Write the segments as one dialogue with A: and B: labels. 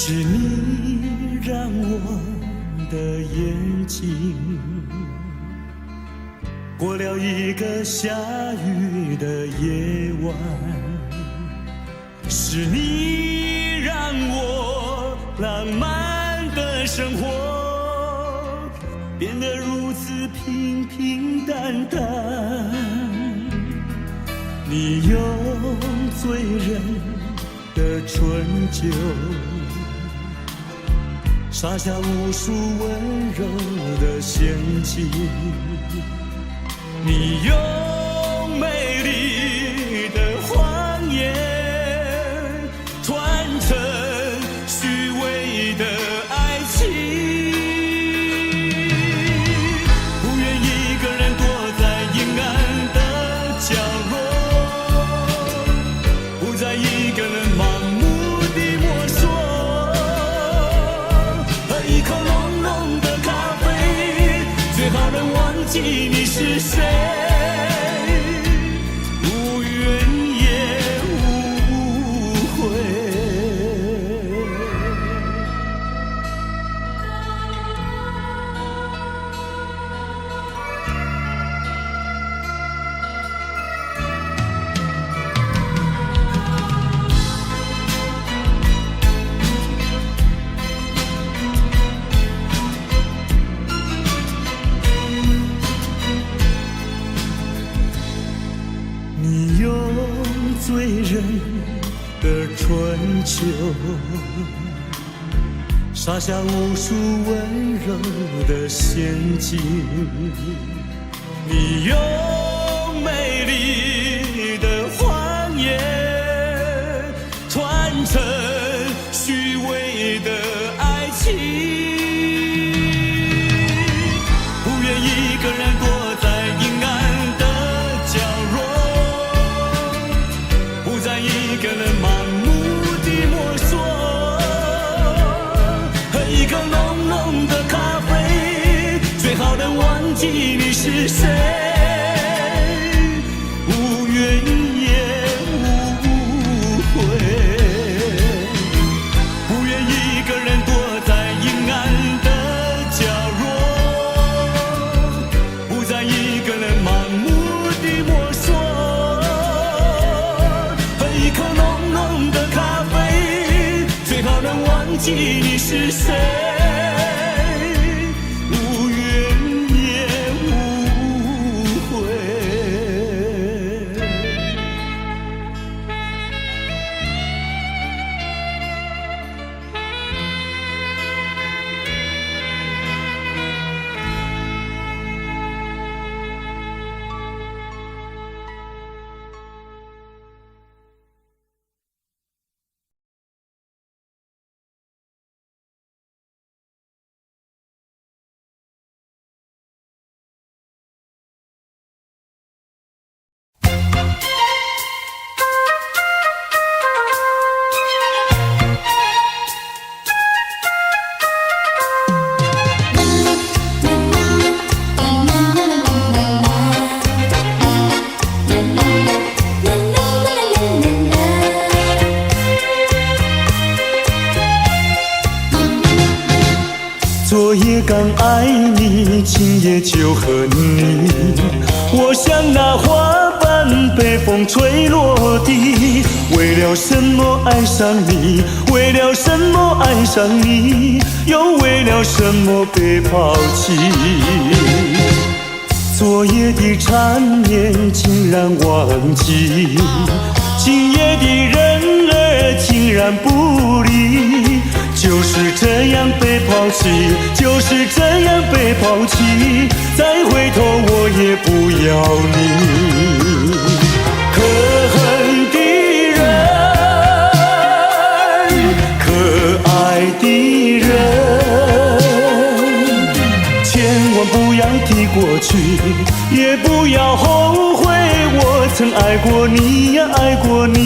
A: 是你让我的眼睛过了一个下雨的夜晚，是你让我浪漫的生活变得如此平平淡淡。你用醉人的春酒撒下无数温柔的陷阱，你用美丽的谎言团成虚伪的爱情，不愿一个人躲在阴暗的角落，不再一个人盲目地摸索，喝一口浓浓的咖啡，最好能忘记你是谁，无怨也无悔。你用醉人的春秋撒下无数温柔的陷阱，你用美丽的谎言团成虚伪的爱情，不愿一个人躲在阴暗的角落，不再一个人盲目地摸索，喝一口浓浓的咖啡，最好能忘记你是谁，无怨也无悔。不愿一个人躲在阴暗的角落，不再一个人盲目地摸索，喝一口浓浓的咖啡，最好能忘记你是谁，无怨也无悔。昨夜刚爱你，今夜就和你。我像那花瓣被风吹落地，为了什么爱上你？为了什么爱上你？又为了什么被抛弃？昨夜的缠绵竟然忘记，今夜的人儿竟然不理。就是这样被抛弃，就是这样被抛弃，再回头我也不要你。可恨的人，可爱的人，千万不要提过去，也不要后悔我曾爱过你呀，爱过你。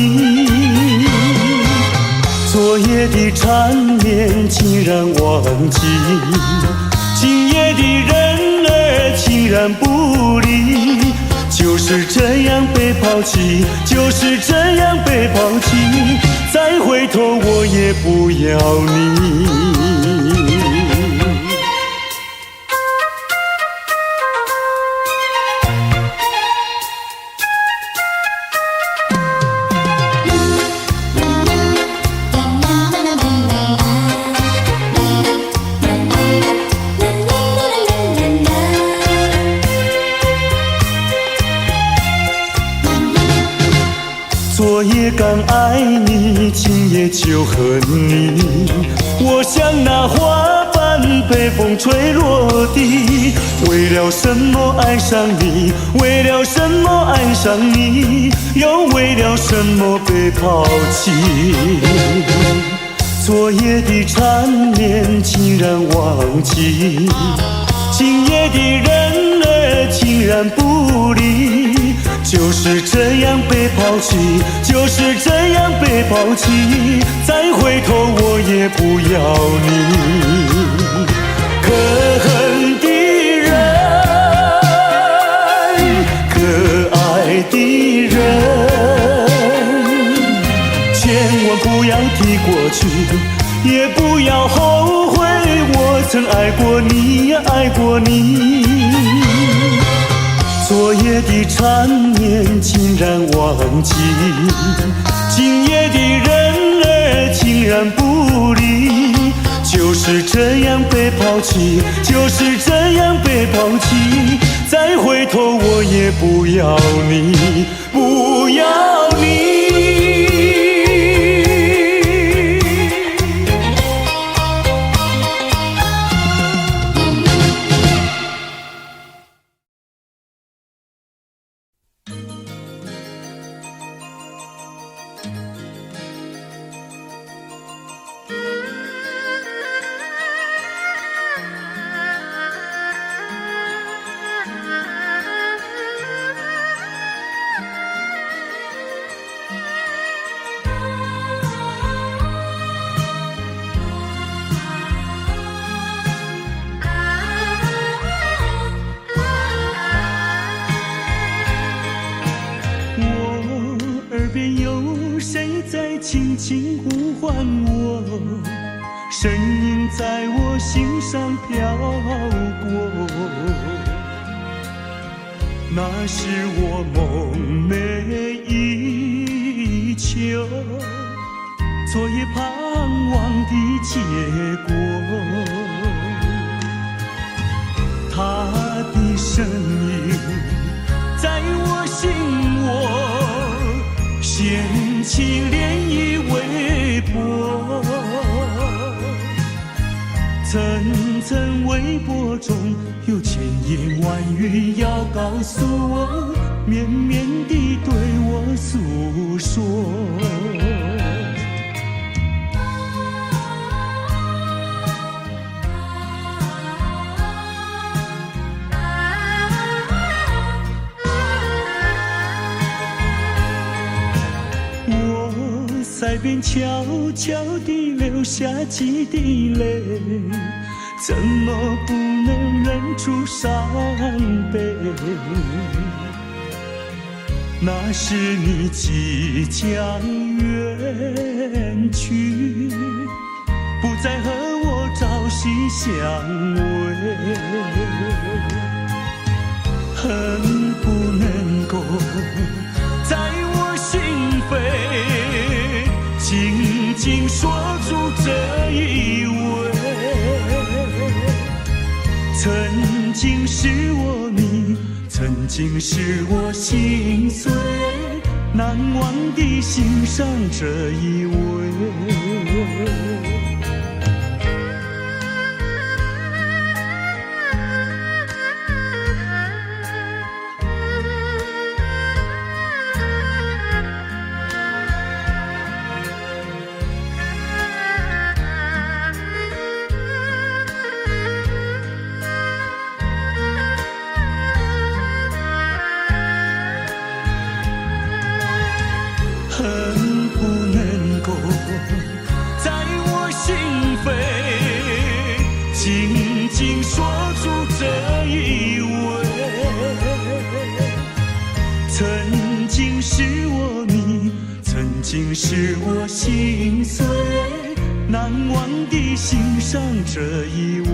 A: 昨夜的缠绵竟然忘记，今夜的人儿竟然不理。就是这样被抛弃，就是这样被抛弃，再回头我也不要你。昨夜刚爱你，今夜就恨你。我像那花瓣被风吹落地，为了什么爱上你？为了什么爱上你？又为了什么被抛弃？昨夜的缠绵竟然忘记，今夜的人儿竟然不理。就是这样被抛弃，就是这样被抛弃，再回头我也不要你。可恨的人，可爱的人，千万不要提过去，也不要后悔，我曾爱过你呀，爱过你。昨夜的缠绵竟然忘记，今夜的人儿竟然不理。就是这样被抛弃，就是这样被抛弃，再回头我也不要你，不要你。轻轻呼唤我，声音在我心上飘过，那是我梦寐以求，昨夜盼望的结果。他的身影在我心窝，掀起涟漪微波，层层微波中有千言万语要告诉我，绵绵地对我诉说。在边悄悄地流下几滴泪，怎么不能忍住伤悲？那是你即将远去，不再和我朝夕相偎，恨不能够在我心扉轻轻说出这一位，曾经是我你，曾经是我心碎，难忘地欣赏这一位。恨不能够在我竟使我心碎，难忘地欣赏这一位。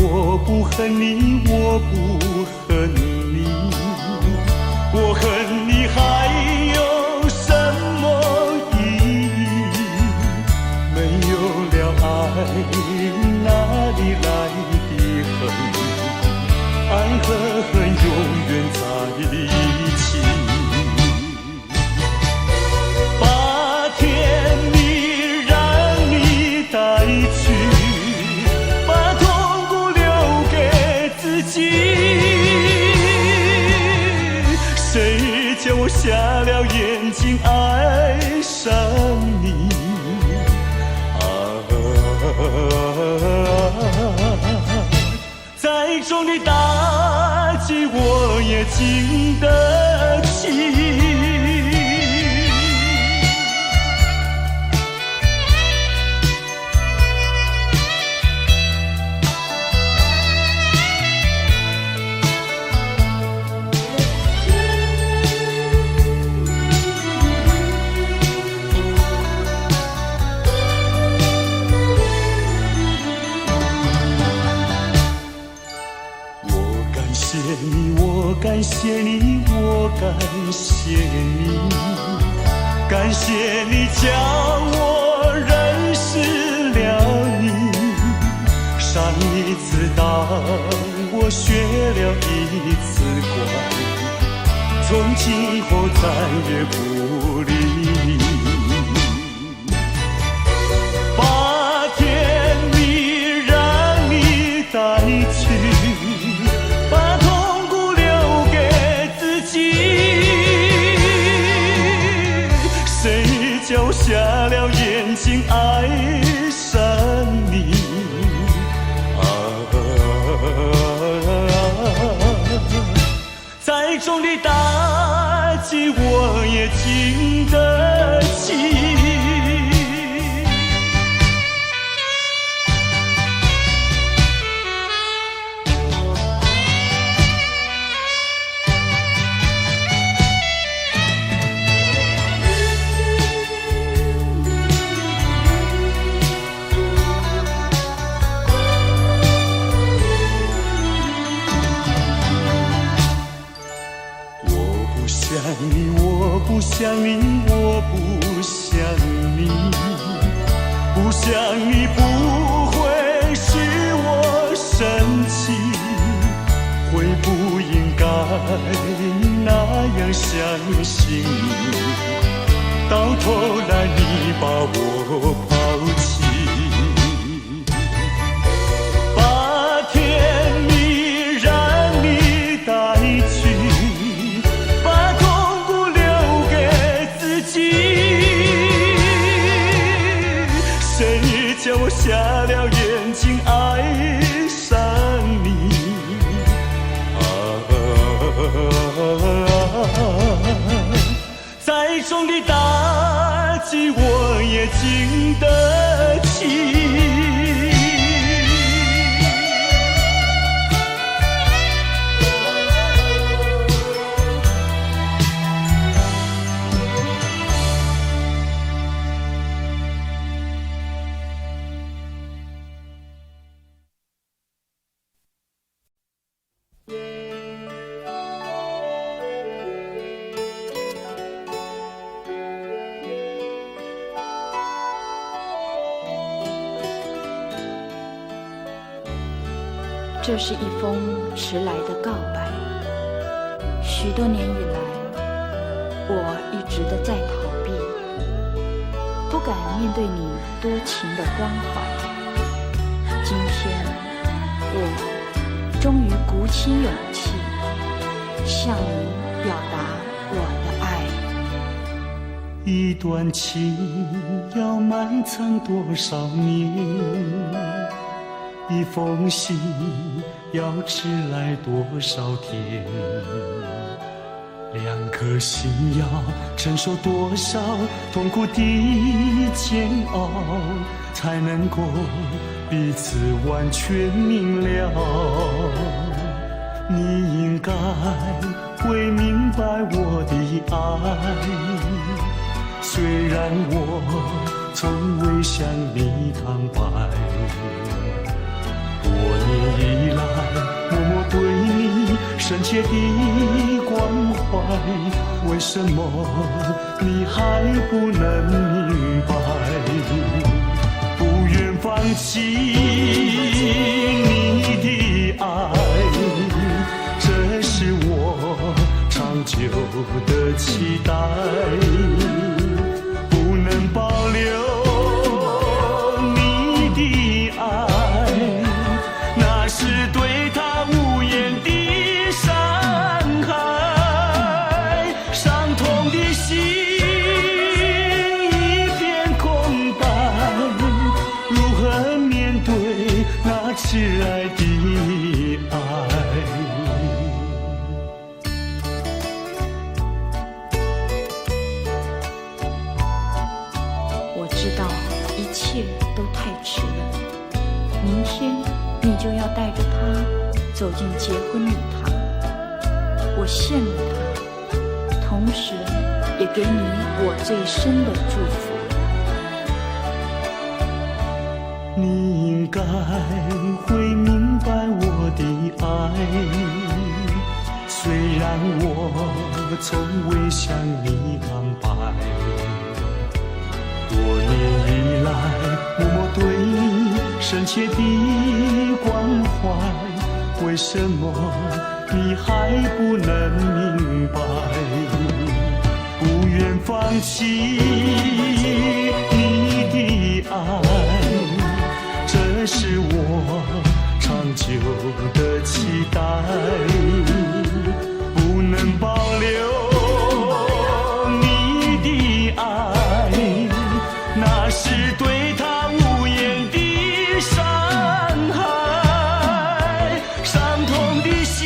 A: 我不恨你，我不恨你，我恨你还有什么意义？没有了爱，哪里来的恨？爱和恨永远在一起。把甜蜜让你带去，谁叫我瞎了眼睛爱上你？再重的打击我也经得起。我感谢你，我感谢你，感谢你叫我认识了你。上一次当我学了一次乖，从今后再也不理你。把甜蜜让你带去，叫瞎了眼睛爱上你。再重的打击我也经得起。我不想你，我不想你，不想你不会使我生气，会不应该那样相信你，到头来你把我抛弃。把甜蜜让你带去，谁叫我瞎了眼睛爱上你？再重的打击我也经得起。
B: 这是一封迟来的告白。许多年以来，我一直的在逃避，不敢面对你多情的关怀。今天，我终于鼓起勇气，向你表达我的爱。
A: 一段情要埋藏多少年？一封信要迟来多少天？两颗心要承受多少痛苦的煎熬，才能够彼此完全明了？你应该会明白我的爱，虽然我从未向你坦白。多年以来，默默对你深切的关怀，为什么你还不能明白？不愿放弃你的爱，这是我长久的期待。不能保留你的爱，那是对他无言的伤害。伤痛的心一片空白，如何面对那挚爱的爱？
B: 我知道一切都太迟了，明天你就要带着他走进结婚礼堂。我羡慕他，同时也给你我最深的祝福。
A: 你应该会明白我的爱，虽然我从未向你坦白。多年以来，默默对你深切的关怀，为什么你还不能明白？不愿放弃你的爱，这是我长久的期待。不能保留你的爱，那是对他无言的伤害。伤痛的心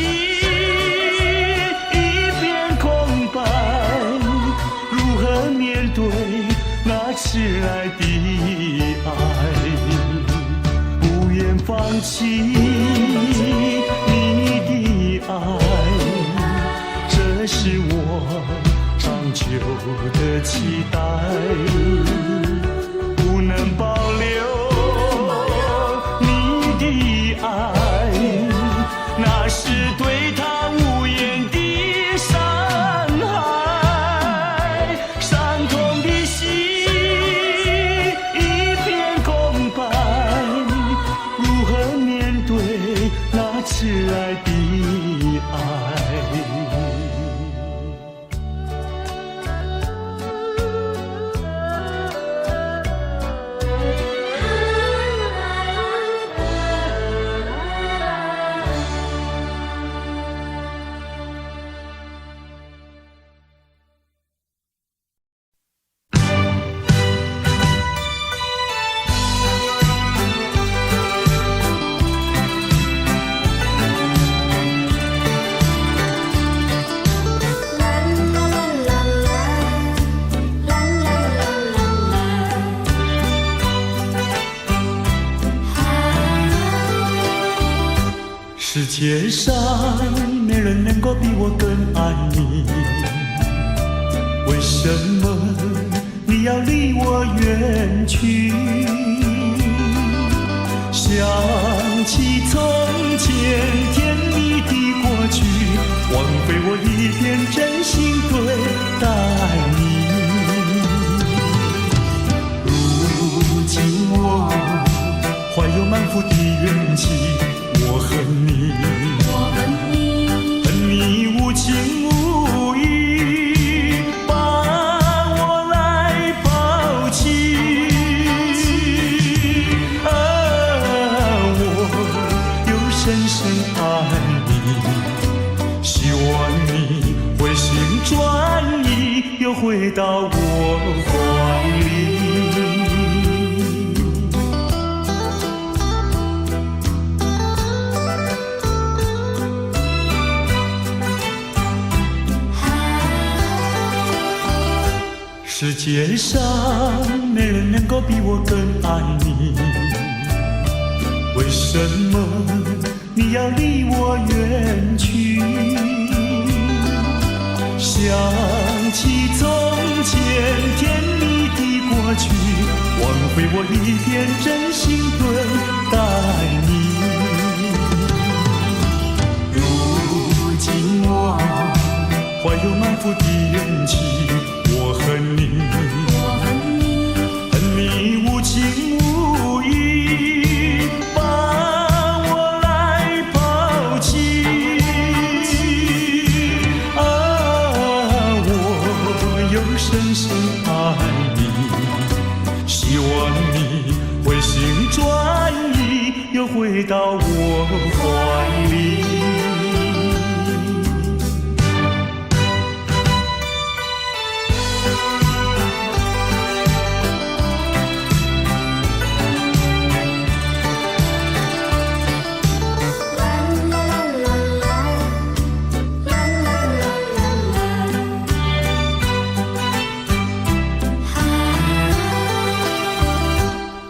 A: 一片空白，如何面对那挚爱的爱？不愿放弃你的爱，这是我长久的期待。不能保留你的爱，那是对他无言的伤害。伤痛的心一片空白，如何面对那挚爱的爱？世界上没人能够比我更爱你，为什么你要离我远去？想起从前甜蜜的过去，枉费我一片真心对待你。如今我怀有满腹的怨气，我恨你回到我怀里。世界上没人能够比我更爱你，为什么你要离我远去？想起从前甜蜜的过去，挽回我一片真心对待你。如今我怀有满腹的怨气，我恨你，恨你无情无义，把我来抛弃。啊，我又深深爱你，希望你回心转意，又回到我怀里。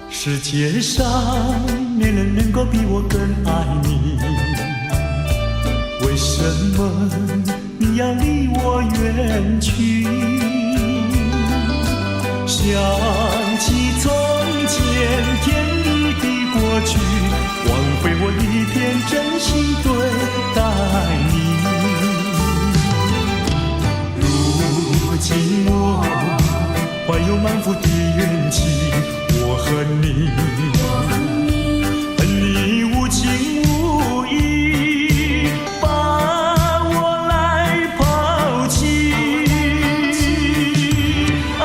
A: 世界上没人能够比我更爱你，为什么你要离我远去？想起从前甜蜜的过去，挽回我一片真心对待你。如今我怀有满腹的怨气，我恨你，恨你无情无义，把我来抛弃。啊，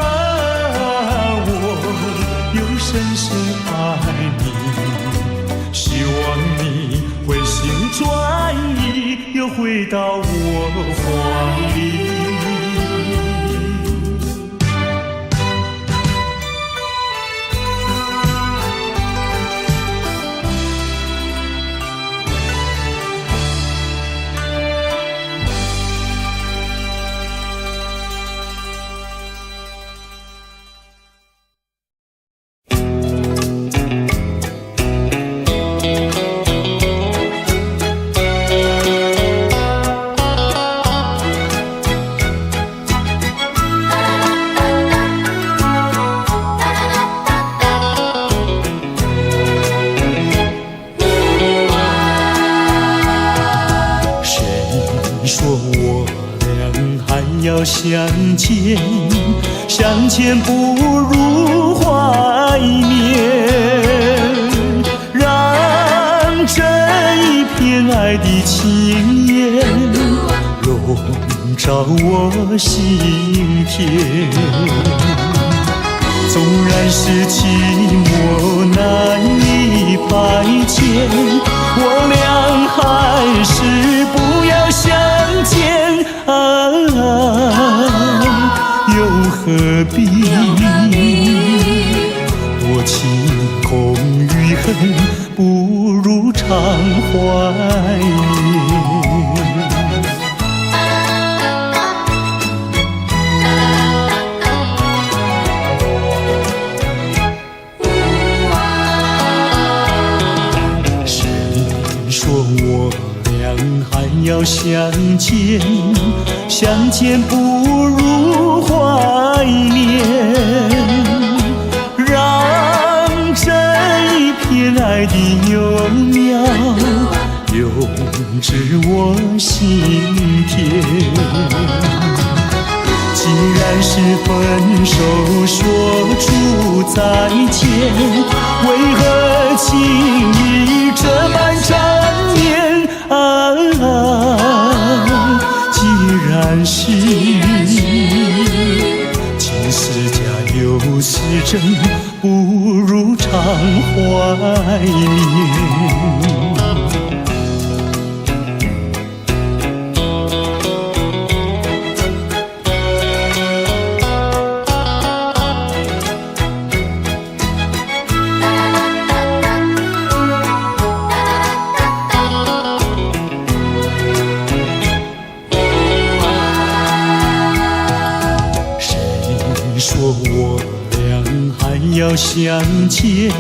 A: 我又深深爱你，希望你回心转意，又回到我怀里。要相见，相见不如怀念，让这一片爱的情缘笼罩我心田。纵然是寂寞难以排遣，我俩还是不要相见。又何必多情空与恨，不如常怀念。谁说我俩还要相见？相见不如怀念，让这一片爱的幼苗永植我心田。既然是分手说出再见，为何情意这般缠绵？既然是情是假又是真，不如常怀念。要相见，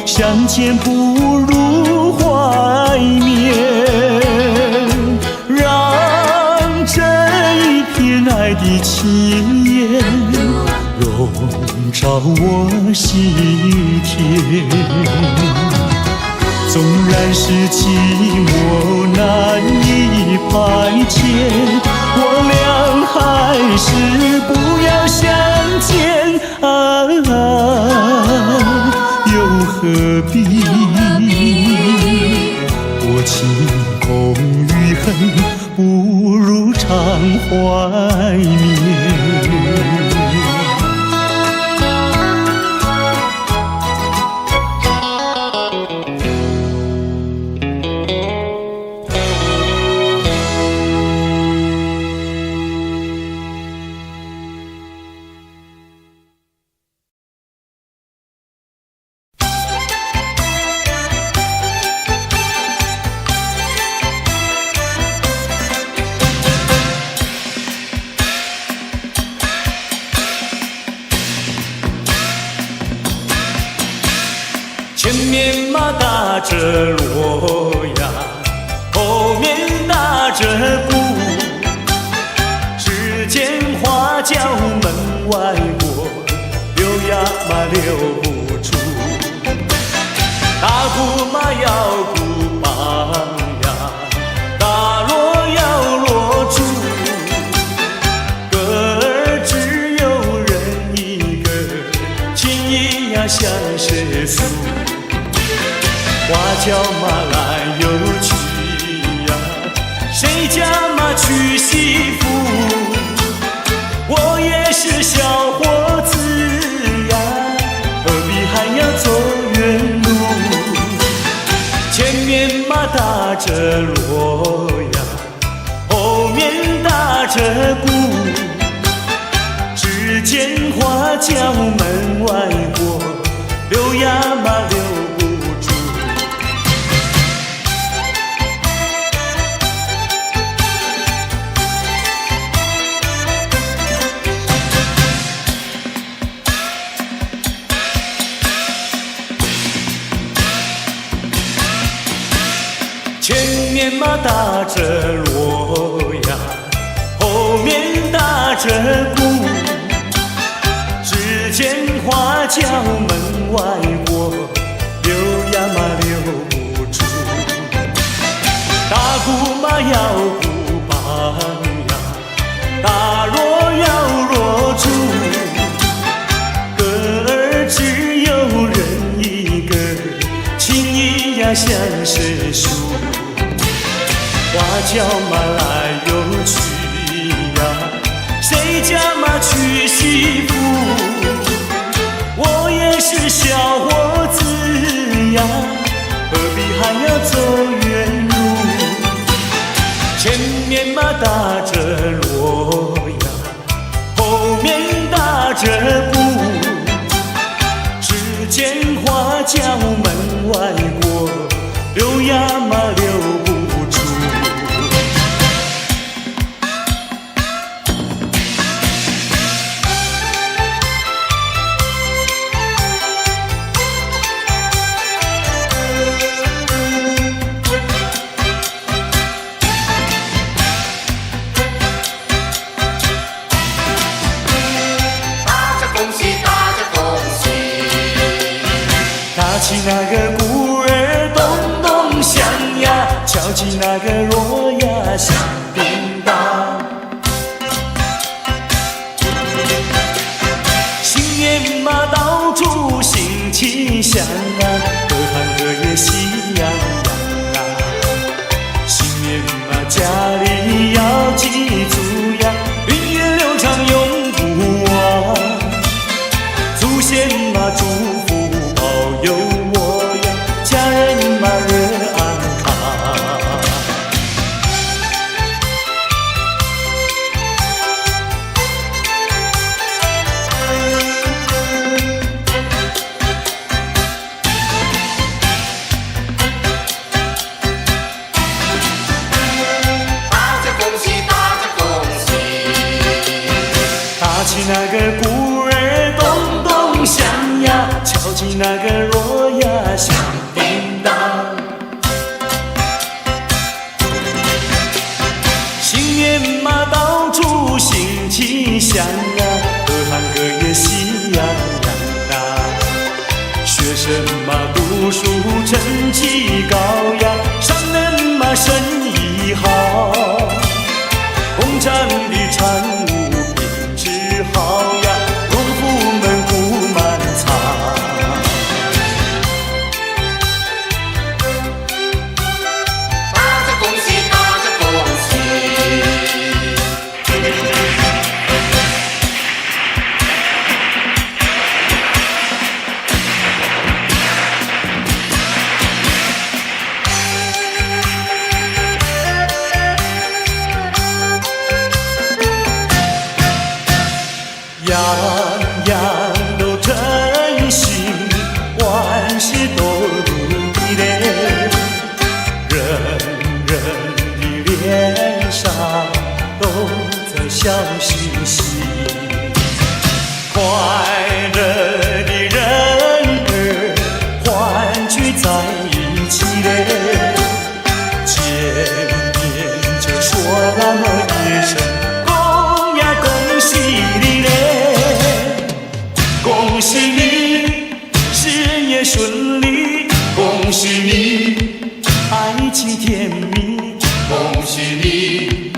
A: 相见不如怀缅，让这一片爱的情缘笼罩我心田。纵然是寂寞难以排遣，我俩还是不要相见啊，又何必多情空余恨，不如常怀缅。
C: 前面马打着锣呀，后面打着鼓，只见花轿门外过，溜呀嘛溜不出。大鼓嘛要鼓棒呀，大锣要锣珠，歌儿只有人一个，情意呀像是俗。花轿嘛来又去呀，谁家嘛娶媳妇？我也是小伙子呀，何必还要走远路？前面嘛打着锣呀，后面打着鼓，只见花轿门外过，溜呀嘛溜。前面嘛打着锣呀，后面打着鼓，只见花轿门外过，溜呀嘛溜不出。大鼓嘛要鼓棒呀，大锣要锣珠，歌儿只有人一个，情意呀像是树。花轿嘛来又去呀，谁家嘛娶媳妇？我也是小伙子呀，何必还要走远路？前面嘛打着锣呀，后面打着鼓，只见花轿门外过，溜呀嘛溜不出。打起那个鼓儿咚咚响呀，敲起那个锣呀响叮当。新年嘛到处欣气象啊，各行各业喜洋洋啊。新年嘛家里要记住呀，运源流畅永不忘。祖先嘛祝福保佑我，乡啊，各行各业喜洋洋啊。学生嘛读书成绩高呀，商人嘛生意好，工厂的产物品质好呀，农夫们不满仓。
D: 大家恭喜，大家恭喜！
C: 样样都真心，万事都如意嘞。人人的脸上都在笑嘻嘻，快乐的人儿欢聚在一起嘞。见面就说那么一声，恭呀恭喜你嘞，恭喜你事业顺利，恭喜你爱情甜蜜，恭喜你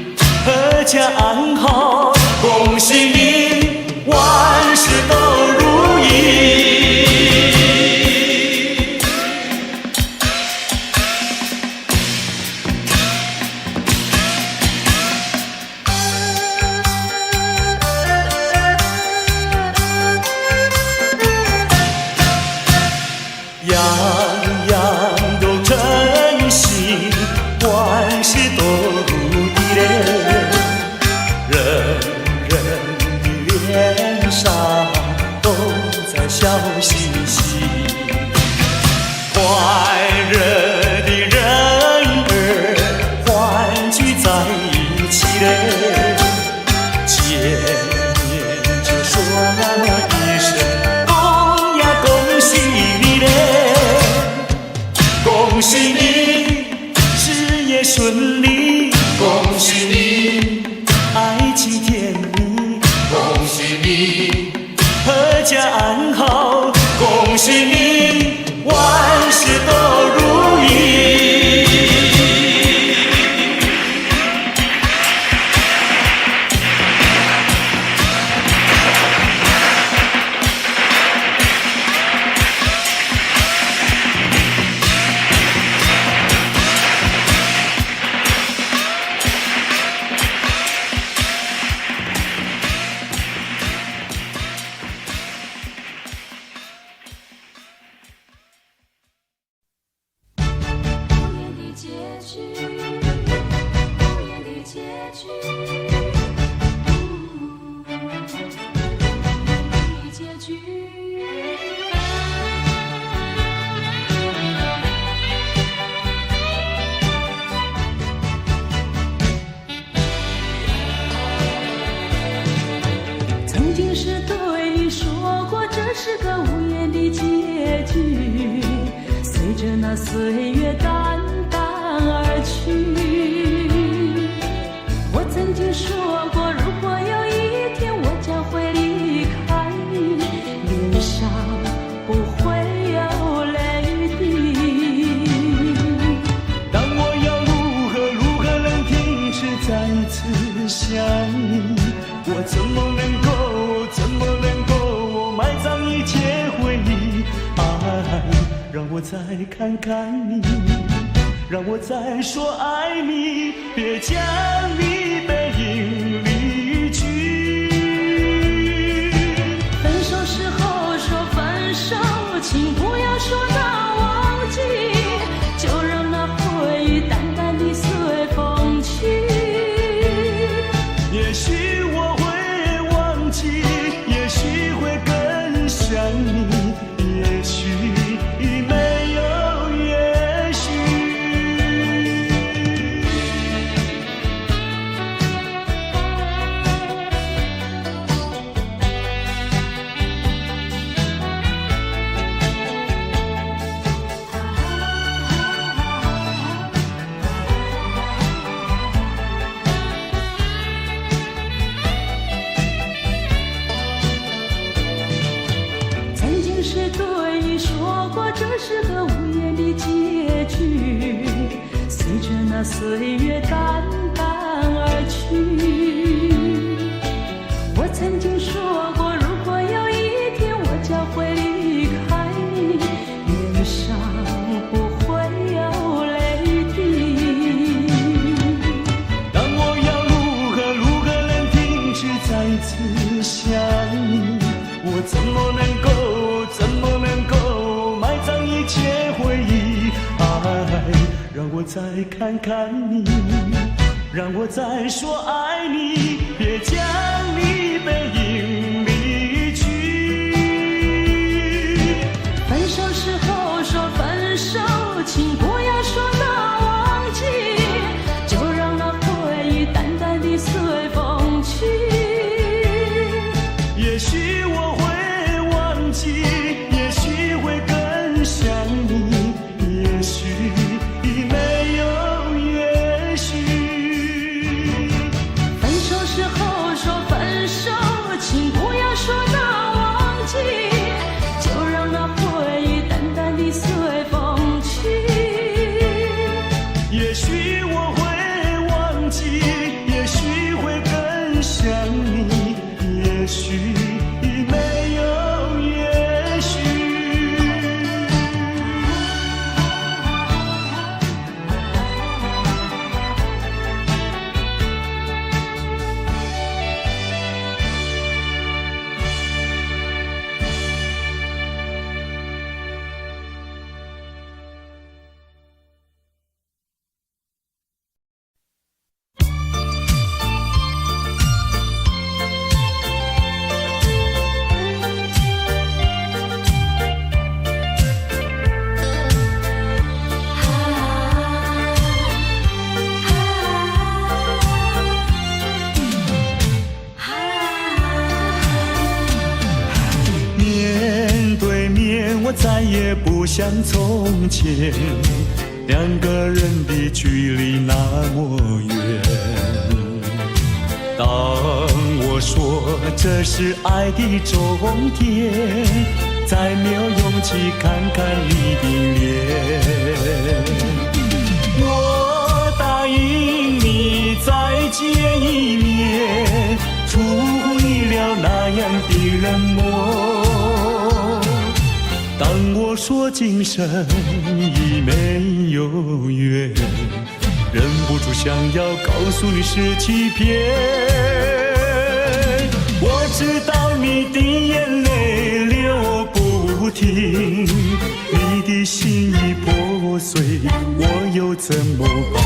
C: 阖家安好，恭喜你万事都如意。样样都真心，万事都如意嘞。人人的脸上都在笑嘻嘻，快乐的人儿欢聚在一起嘞。见面就说那么一声，恭呀恭喜你嘞，恭喜你事业顺利，恭喜你爱情甜蜜，恭喜你阖家安好，恭喜你万事都如意。
E: 曾经是对你说过，这是个无言的结局，随着那岁月淡淡而去。我曾经说过，如果有一天我将会离开你，脸上不会有泪滴。
C: 但我要如何能停止再次想你？我怎么能够埋葬一切回忆？爱，让我再看看你，让我再说爱你，别将你背影离去。
E: 分手时候说分手，请不要说那忘记，就让那回忆淡淡地随风去。
C: 也许我会忘记，也许会更想你，也许没有也许。
E: 那岁月淡淡而去。我曾经说过，如果有一天我将会离开你，脸上不会有泪滴。
A: 但我要如何能停止再次想你？我怎么能够埋葬一切回忆？爱，让我再看看你，让我再说爱你，别将你背影离去。
E: 分手时候说分手，请不要说那忘记，就让那回忆淡淡地随风去。
A: 也许我会忘记，也许会更想你，也许没有也许。
E: 分手时候说分手，请不要说那忘记，就让那回忆淡淡地随风去。
A: 也许我会忘记，也许会更想你，也许没有也许。面对面，我再也不像从前，两个人的距离那么远。当我说这是爱的终点，再没有勇气看看你的脸。我答应你再见一面，出乎意料那样的冷漠。当我说今生已没有缘，忍不住想要告诉你是欺骗。我知道你的眼泪流不停，你的心已破碎，我又怎么办？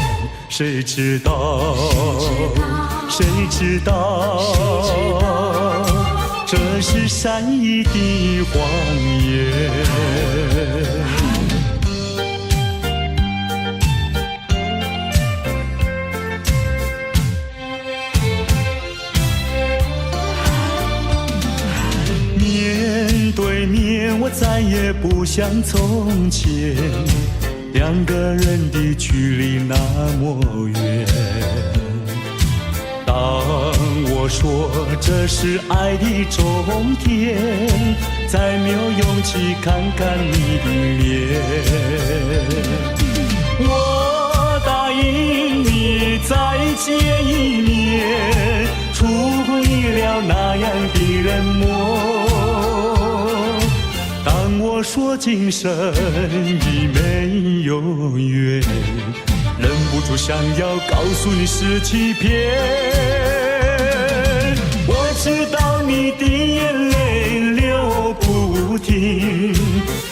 A: 谁知道？谁知道？这是善意的谎言。面对面，我再也不像从前，两个人的距离那么远。当我说这是爱的终点，再没有勇气看看你的脸。我答应你再见一面，出乎意料那样的冷漠。当我说今生已没有缘，忍不住想要告诉你是欺骗。我知道你的眼泪流不停，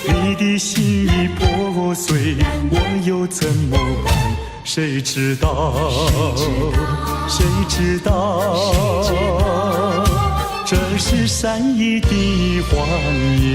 A: 你的心已破碎，我又怎么办？谁知道？谁知道？这是善意的谎言。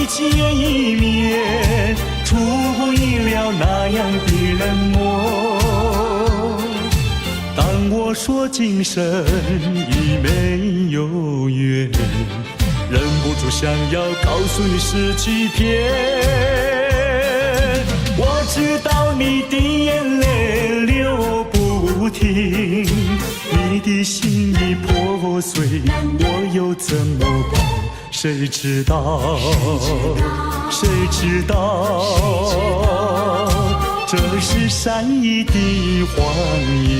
A: 见一面，出乎意料那样的冷漠。当我说今生已没有缘，忍不住想要告诉你是欺骗。我知道你的眼泪流不停，你的心已破碎，我又怎么办？谁知道？谁知道？这是善意的谎言。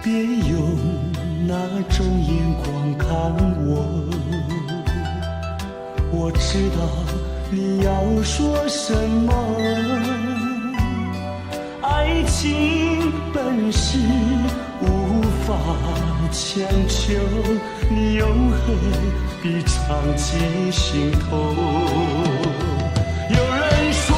A: 别用那种眼光看我，我知道你要说什么。爱情本是无法强求，你又何必藏进心头？有人说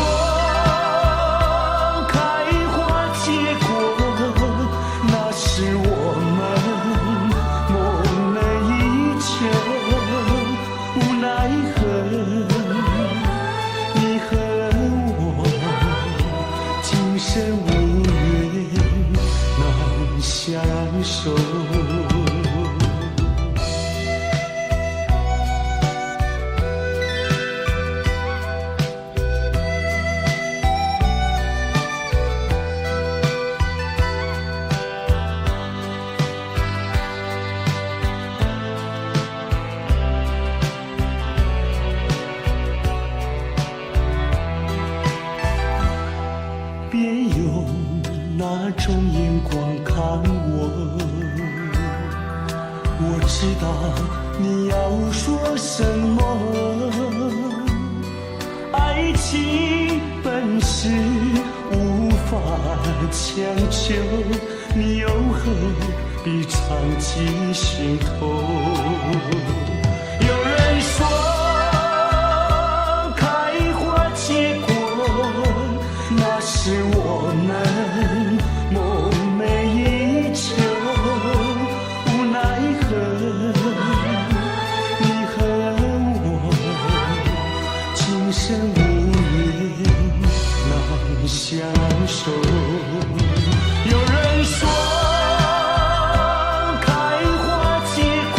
A: 手，别用那种眼光看我。我知道你要说什么，爱情本是无法强求，你又何必藏进心头？有人说开花结果，那是我们梦寐以求。无缘难相守，有人说开花结果，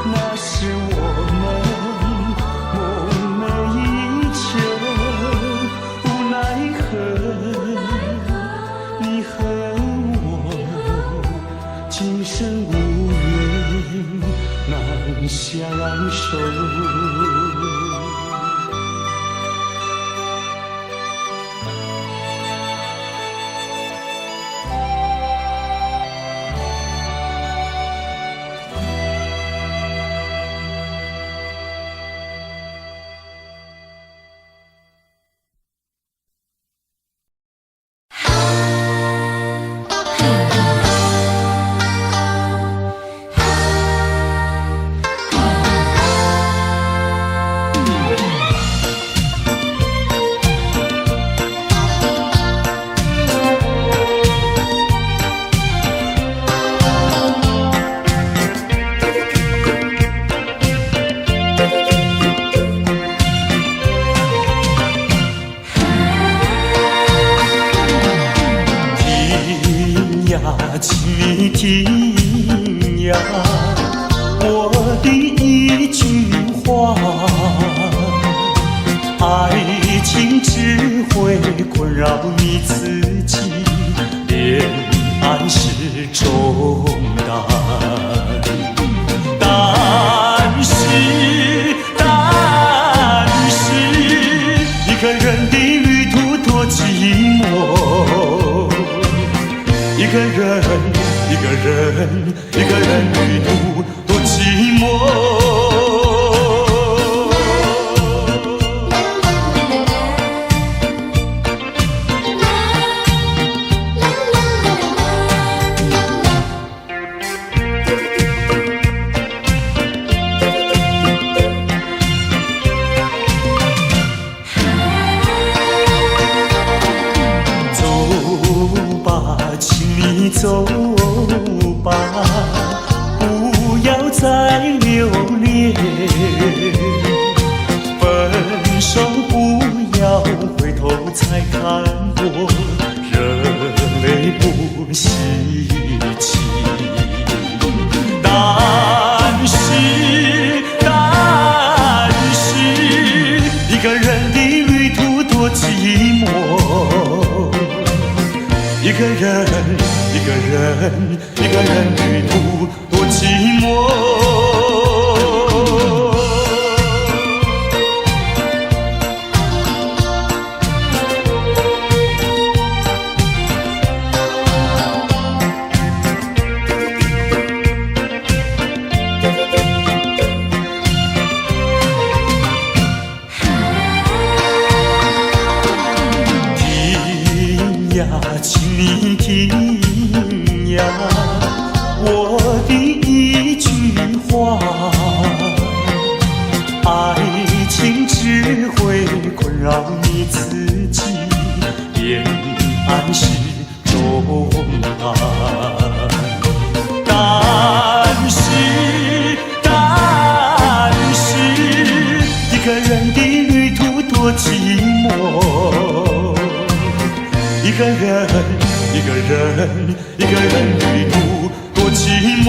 A: 那是我们梦寐以求。无奈何，你和我今生无缘难相守。请你听呀，我的一句话，爱情只会困扰你自己，恋爱是重担，但是个人，一个人，一个人旅途多寂寞。走吧，不要再留恋。分手不要回头再看我，热泪不稀奇。但是，一个人的旅途多寂寞。一个人，一个人，一个人旅途多寂寞。请你听呀，我的一句话，爱情只会困扰你自己，恋爱是重担。但是，一个人的旅途多寂寞。一个人，一个人，一个人旅途多寂寞。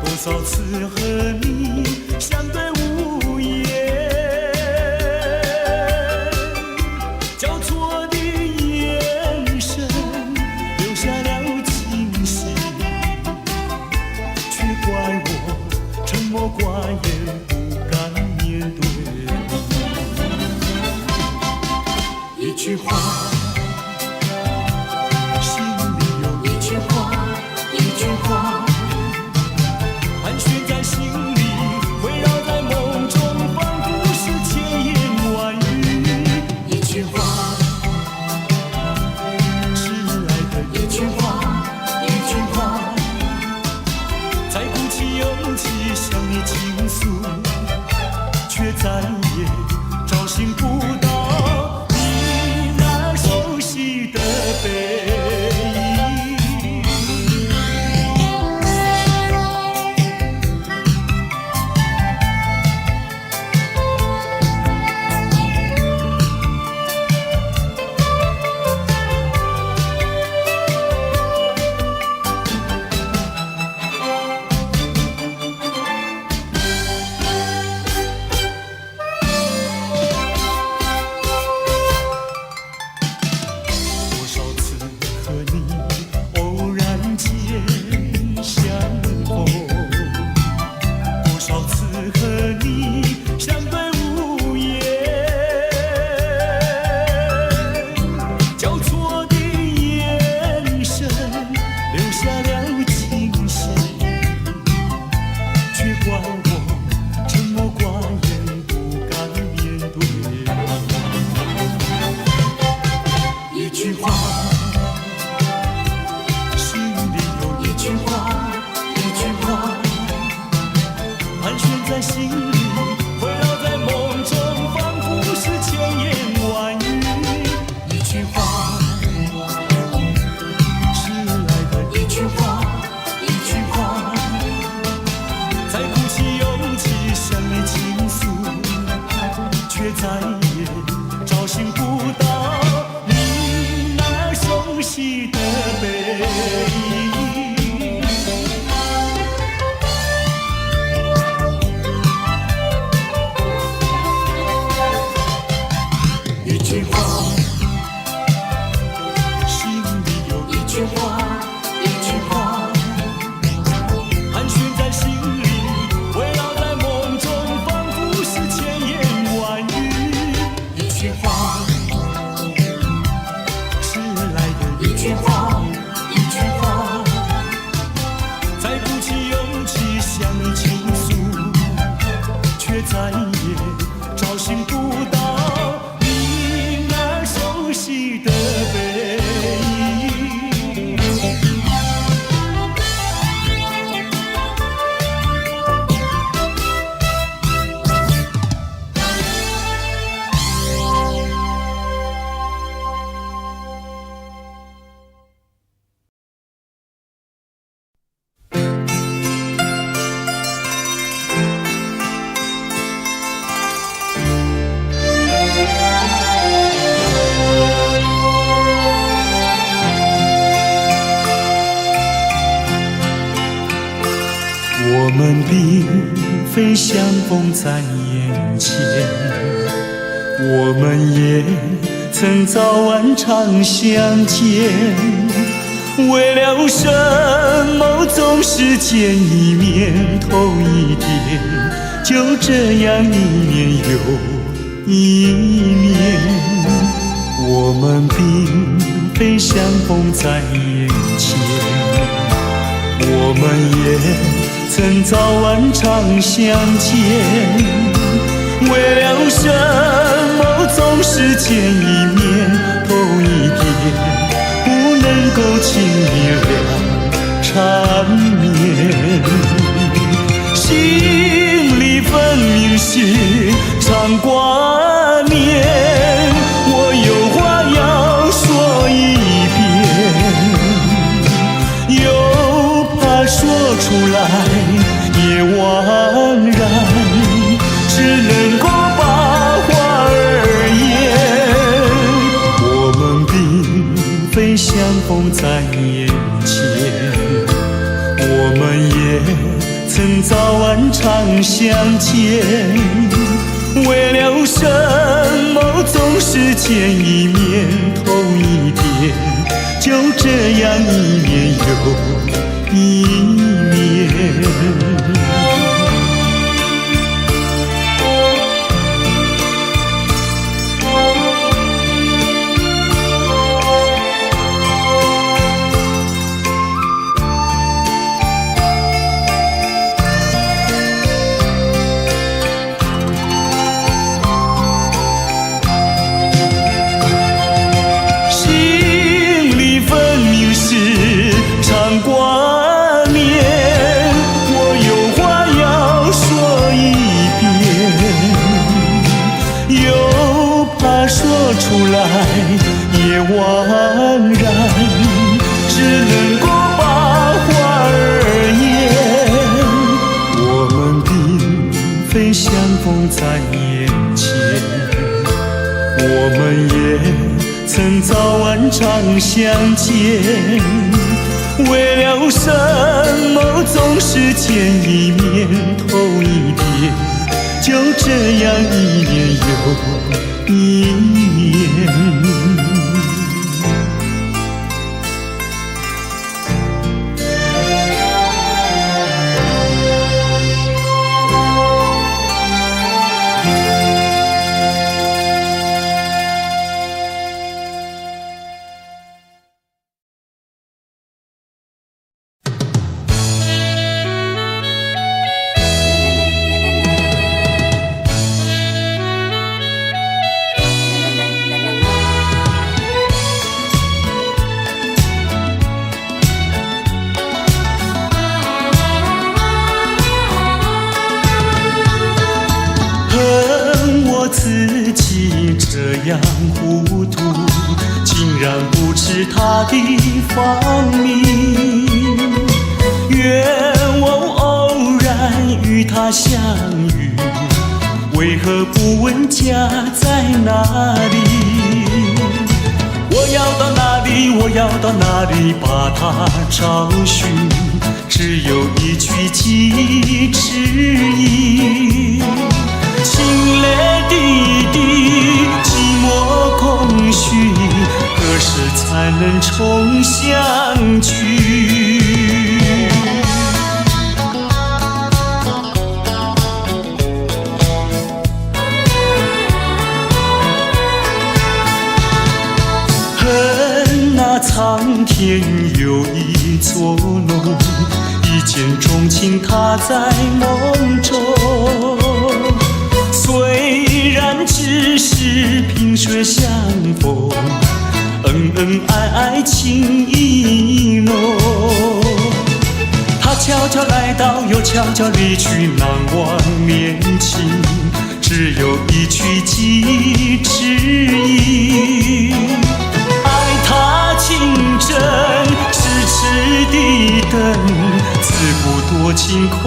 A: 多少次和你相对无言，交错的眼神留下了惊喜，却怪我沉默寡言，不敢面对你。一句话，心里有一句话，一句话。盘旋在心里，围绕在梦中，仿佛是千言万语。一句话，迟来的一句话，一句话，才鼓起勇气向你倾诉，却再也找寻不到你那些
C: 到你那熟悉的背影。一句话，心里有一句话，一句话，盘旋在心里，围绕在梦中，仿佛是千言万语。一句话，迟来的一句话，一句话，再鼓起勇气向你倾诉，却再也找寻不到你那熟悉的背影。我们并非相逢在眼前，我们也曾早晚常相见。为了什么总是见一面头一天，就这样一年又一年。我们并非相逢在眼前，我们也曾早晚常相见。为了什么总是见一面头一天，不能够轻易了缠绵。心里分明是常挂念，我有话要说一遍，又怕说出来也枉然，只能够把话儿言。我们并非相逢在眼前，我们也曾早晚常相见。为了什么总是见一面头一天，就这样一年又一年。出来也枉然，只能够把话儿言。我们并非相逢在眼前，我们也曾早晚常相见。为了什么总是见一面头一天，就这样一年又一年。自己这样糊涂，竟然不知他的芳名。愿我偶然与他相遇，为何不问家在哪里？要到哪里把它找寻？只有一曲寄迟疑。清泪滴滴，寂寞空虚，何时才能重相聚？恨那苍天有一座楼，一见钟情他在梦中。虽然只是萍水相逢，恩恩爱爱情意浓。他悄悄来到，又悄悄离去，难忘年轻，只有一曲寄迟疑。爱他情真，痴痴地等，自古多情空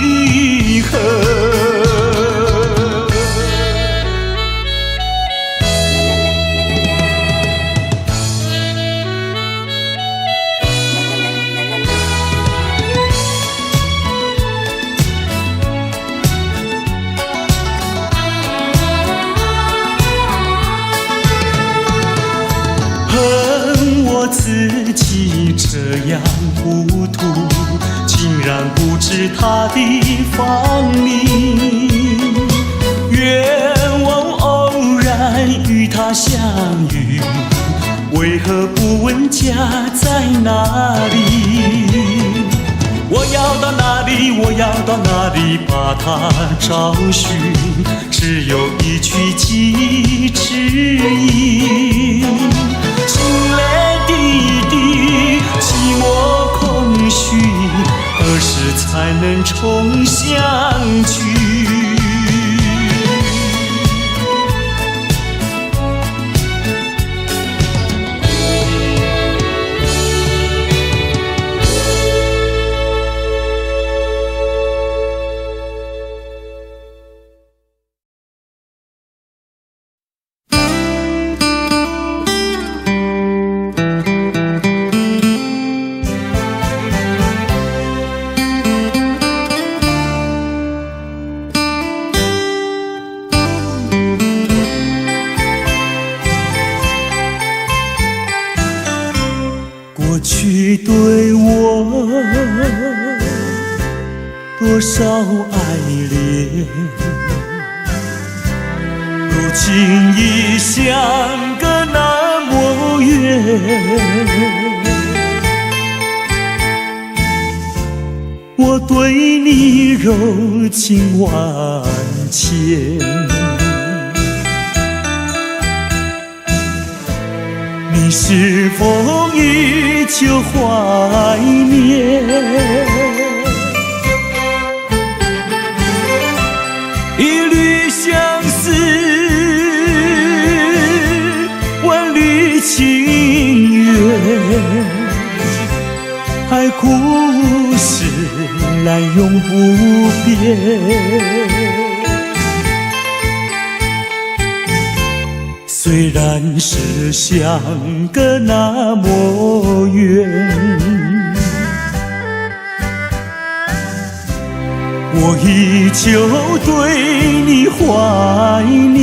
C: 余恨。恨我自己这样糊涂，竟然不知他的芳名。愿望偶然与他相遇，为何不问家在哪里？我要到哪里，我要到哪里把它找寻？只有一曲寄迟疑。清泪滴滴，寂寞空虚，何时才能重相聚？过去对我多少爱恋，如今已相隔那么远。我对你柔情万千，你是否依旧怀念？一缕相思，万缕情缘，爱故事难永不变。虽然是相隔那么远，我依旧对你怀念。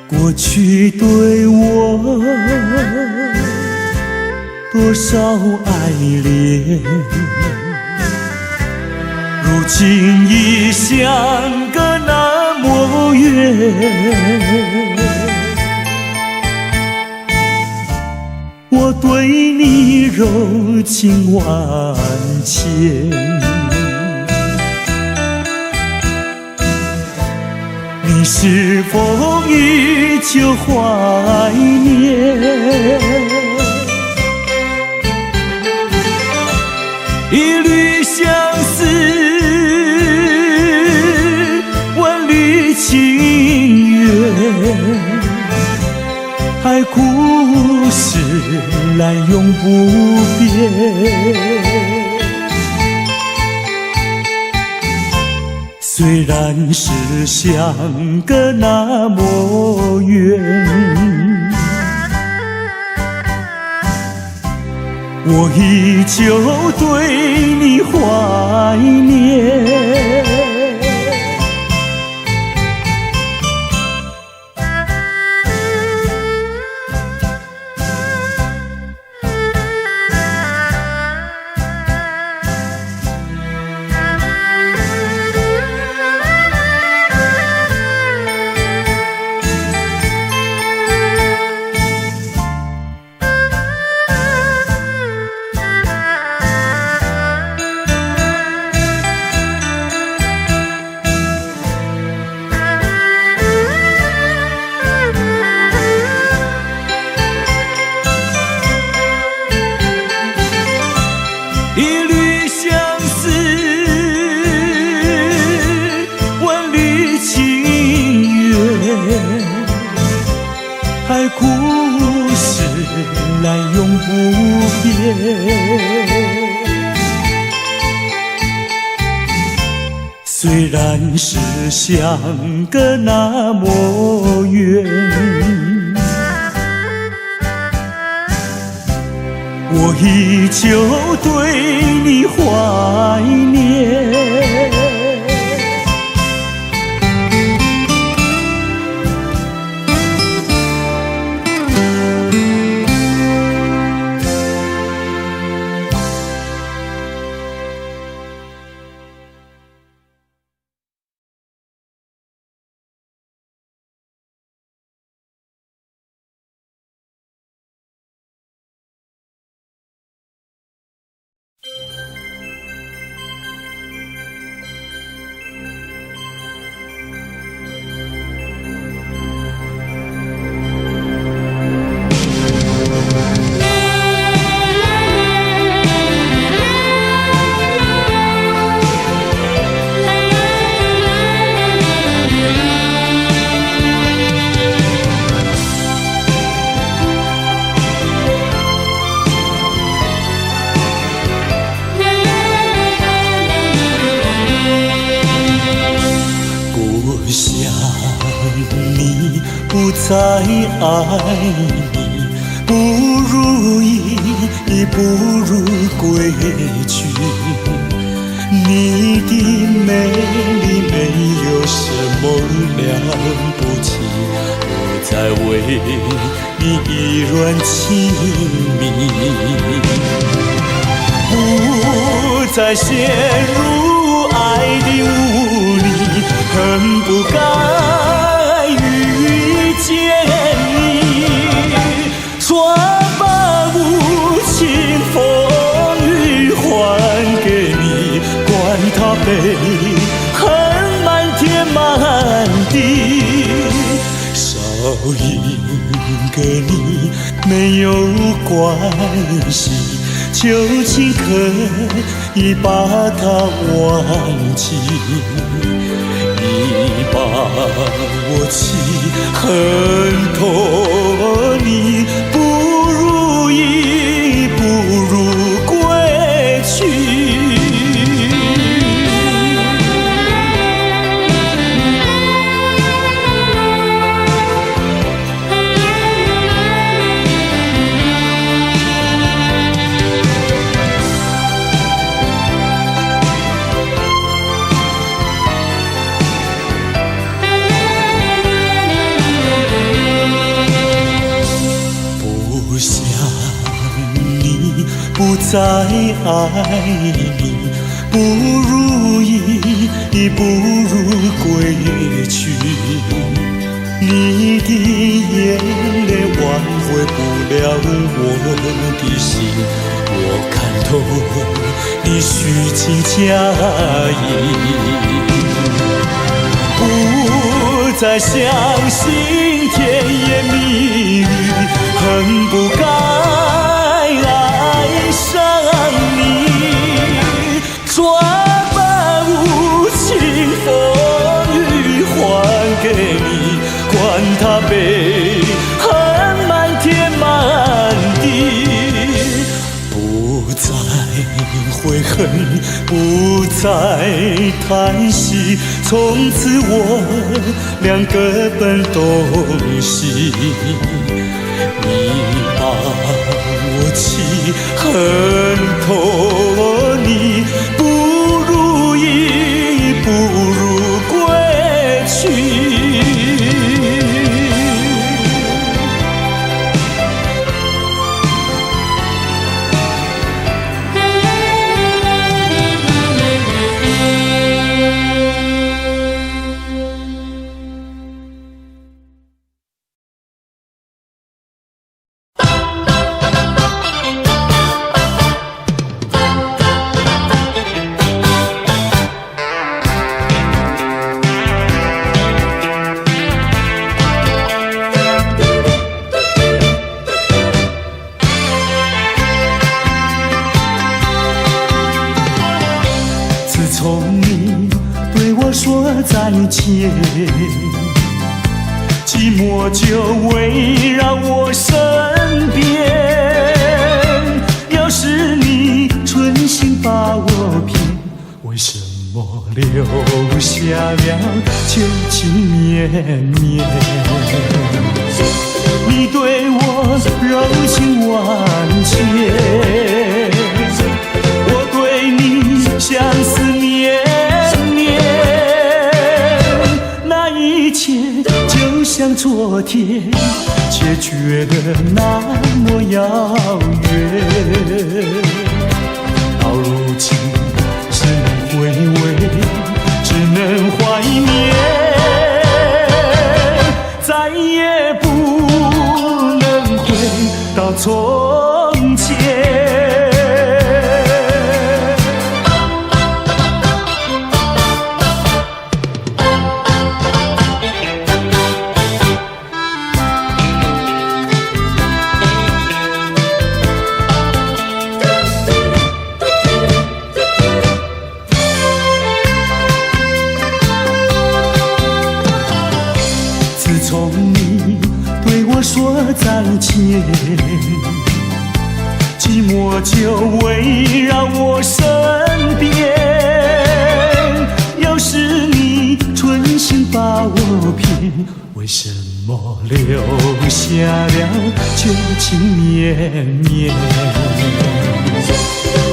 C: 过去对我多少爱恋，如今已相隔那么远。我对你柔情万千，你是否依旧怀念？一缕相思，
A: 滥用不变。虽然是相隔那么远，我依旧对你怀念。爱故事滥用不变，虽然是相隔那么远，我依旧对你怀念。不再爱你，不如意，不如归去。你的美丽没有什么了不起，我在为你依然亲密，不再陷入爱的雾里，恨不该遇见你，说把无情风雨还给你，管他悲恨满天满地，少赢给你没有关系，就尽可以把它忘记。你把我气恨透，你不如意，不如归去。不再爱你，不如意，不如归去。你的眼泪挽回不了我的心，我看透你虚情假意，不再相信甜言蜜语，恨不该爱上你，转把无情风雨还给你，管他悲恨满天满地，悔恨，不再叹息。从此我俩各奔东西。你把我气恨透你，不如意，不如归去。再见，寂寞就围绕我身边。要是你存心把我骗，为什么留下了旧情绵绵？你对我柔情万千，我对你相思绵绵。一切就像昨天，却觉得那么遥远。到如今，只能回味，只能怀念，再也不能回到从前。再见，寂寞就围绕我身边。要是你存心把我骗，为什么留下了旧情绵绵？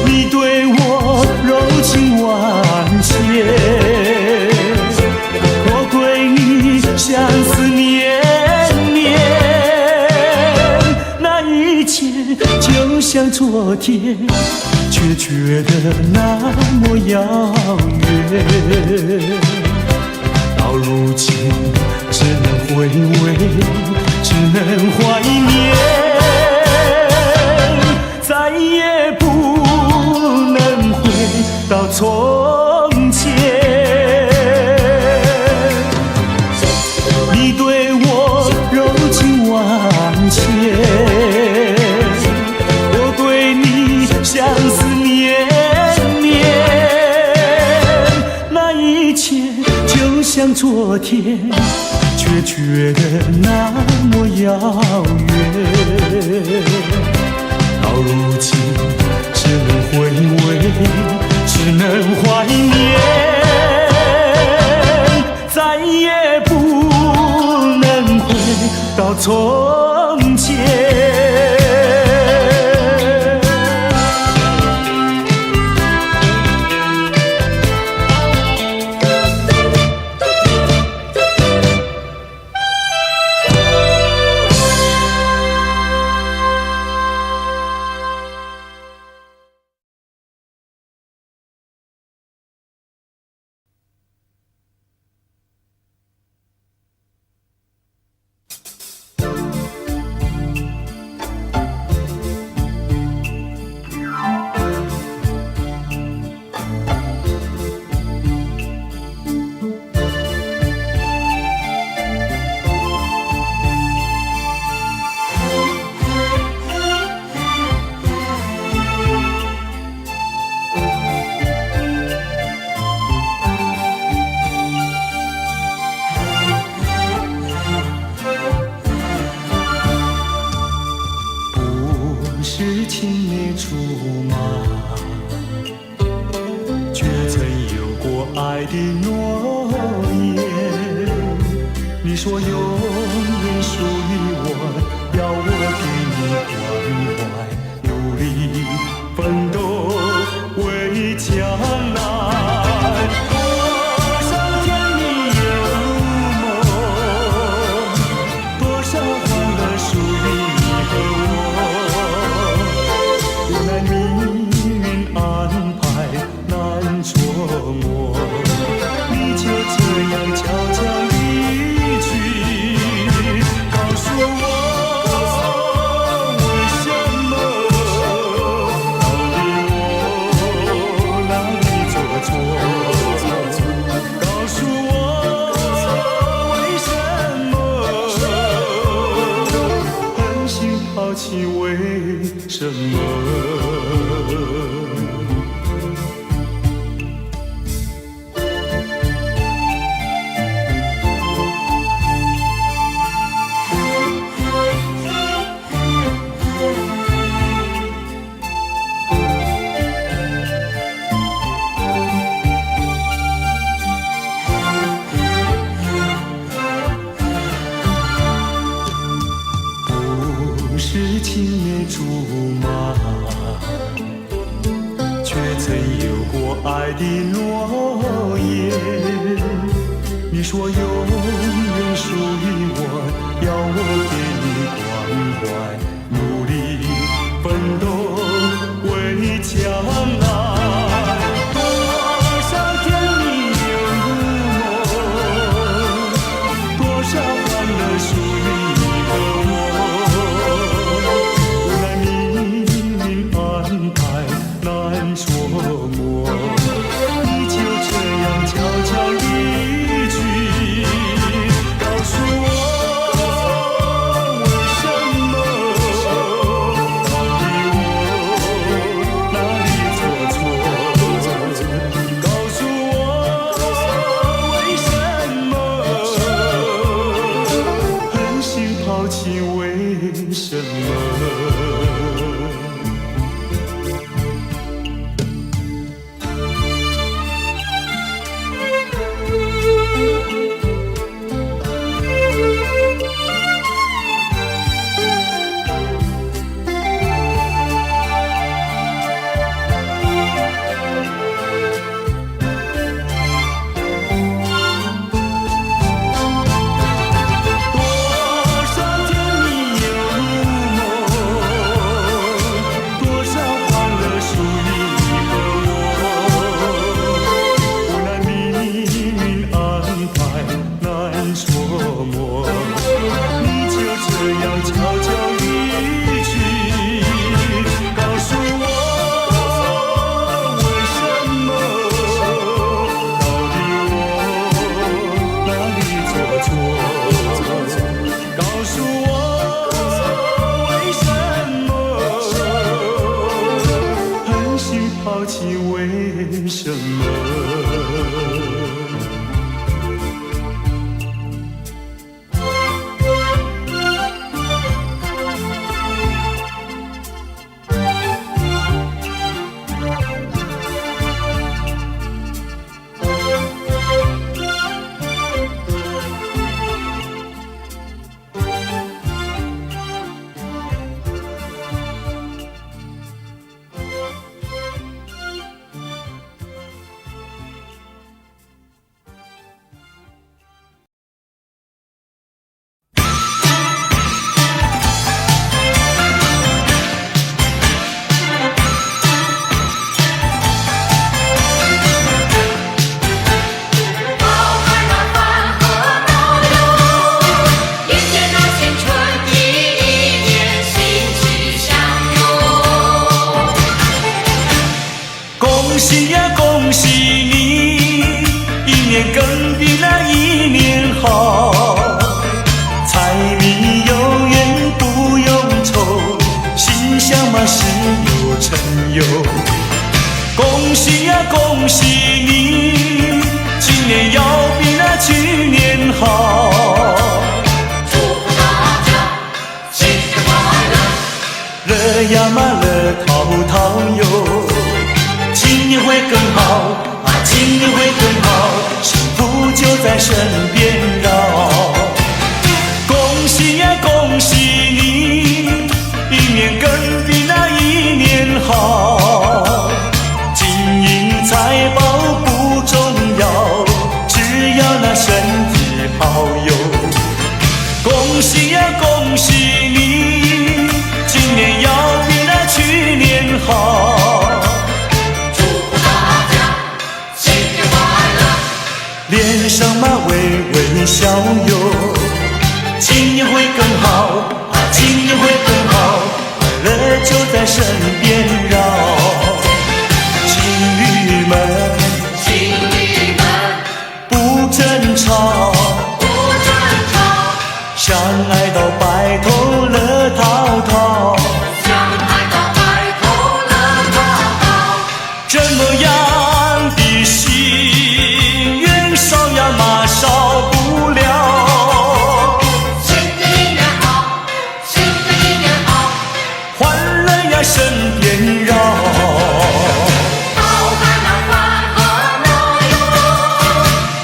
A: 你对我柔情万千，我对你相思绵绵。一切就像昨天，却觉得那么遥远。到如今，只能回味，只能怀念，再也不能回到从前。你对我柔情万千。相思绵绵，那一切就像昨天，却觉得那么遥远。到如今，只能回味，只能怀念，再也不能回到从前。爱的诺言。你说永远属于我，要我给你关怀，努力奋斗为将来。多少甜蜜有梦，多少欢乐属于你和我。无奈命运安排难捉摸，你就这样悄悄离去，告诉我为什么，到底我哪里做错？告诉我为什么狠心抛弃，为什么？不是青梅竹马，却曾有过爱的诺言。你说永远属于我，要我给你关怀，努力奋斗为将来。多少甜蜜有梦，多少欢乐属于你和我。无奈命运安排难捉摸，你就这样悄悄离去，告诉我为什么，到底我哪里做错？告诉我为什么狠心抛弃，为什么？多少甜蜜有梦，多少欢乐属于你和我。无奈命运安排难捉摸，你就这样悄悄离去，告诉我为什么，到底我哪里做错？告诉我为什么狠心抛弃，为什么？恭喜呀，恭喜你，一年更比那一年好，柴米油盐不用愁，心想嘛事有成有。恭喜呀，恭喜你，今年要比那去年好。
D: 祝福大家新年快乐，
A: 乐呀嘛乐淘淘哟，今年会更好啊，今年会更好。
C: 在身边绕。恭喜呀恭喜你，一年更比那一年好。金银财宝不重要，只要那身体好哟。恭喜呀恭喜你，今年要比那去年好。
D: 祝福大家新年快乐，
C: 脸上嘛微微笑哟，今年会更好，今年会更好，快乐就在身边绕。情侣们，
D: 情侣们
C: 不争吵，
D: 不争吵，
C: 相爱到白头乐陶陶。
D: 相爱到白头乐陶陶。
C: 这么样的心愿少呀嘛少不了。
D: 新的一年好，新的一年好，
C: 欢乐呀身边绕。
D: 好看那欢和乐哟，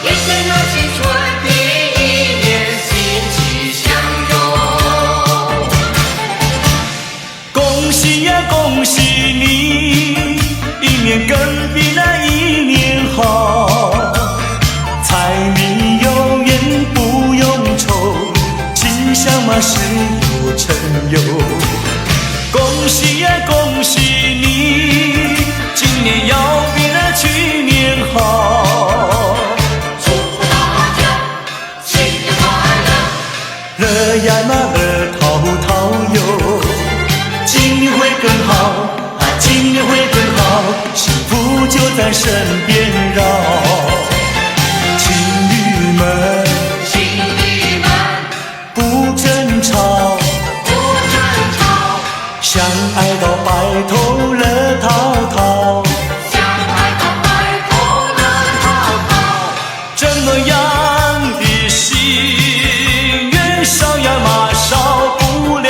D: 一年那新春的一年新气象哟。
C: 恭喜呀恭喜你，一年更比那一年好。柴米油盐不用愁，吉祥嘛事有成哟。恭喜呀恭喜你，今年要比那去年好。
D: 祝福大家新年快乐，
C: 乐呀那乐陶陶哟，今年会更好，今年会更好，幸福就在身边绕。情侣们，
D: 情侣们
C: 不争吵，
D: 不争吵，
C: 相爱到白头乐陶陶。
D: 相爱到白头乐陶陶。
C: 这么样的心愿少呀嘛少不了。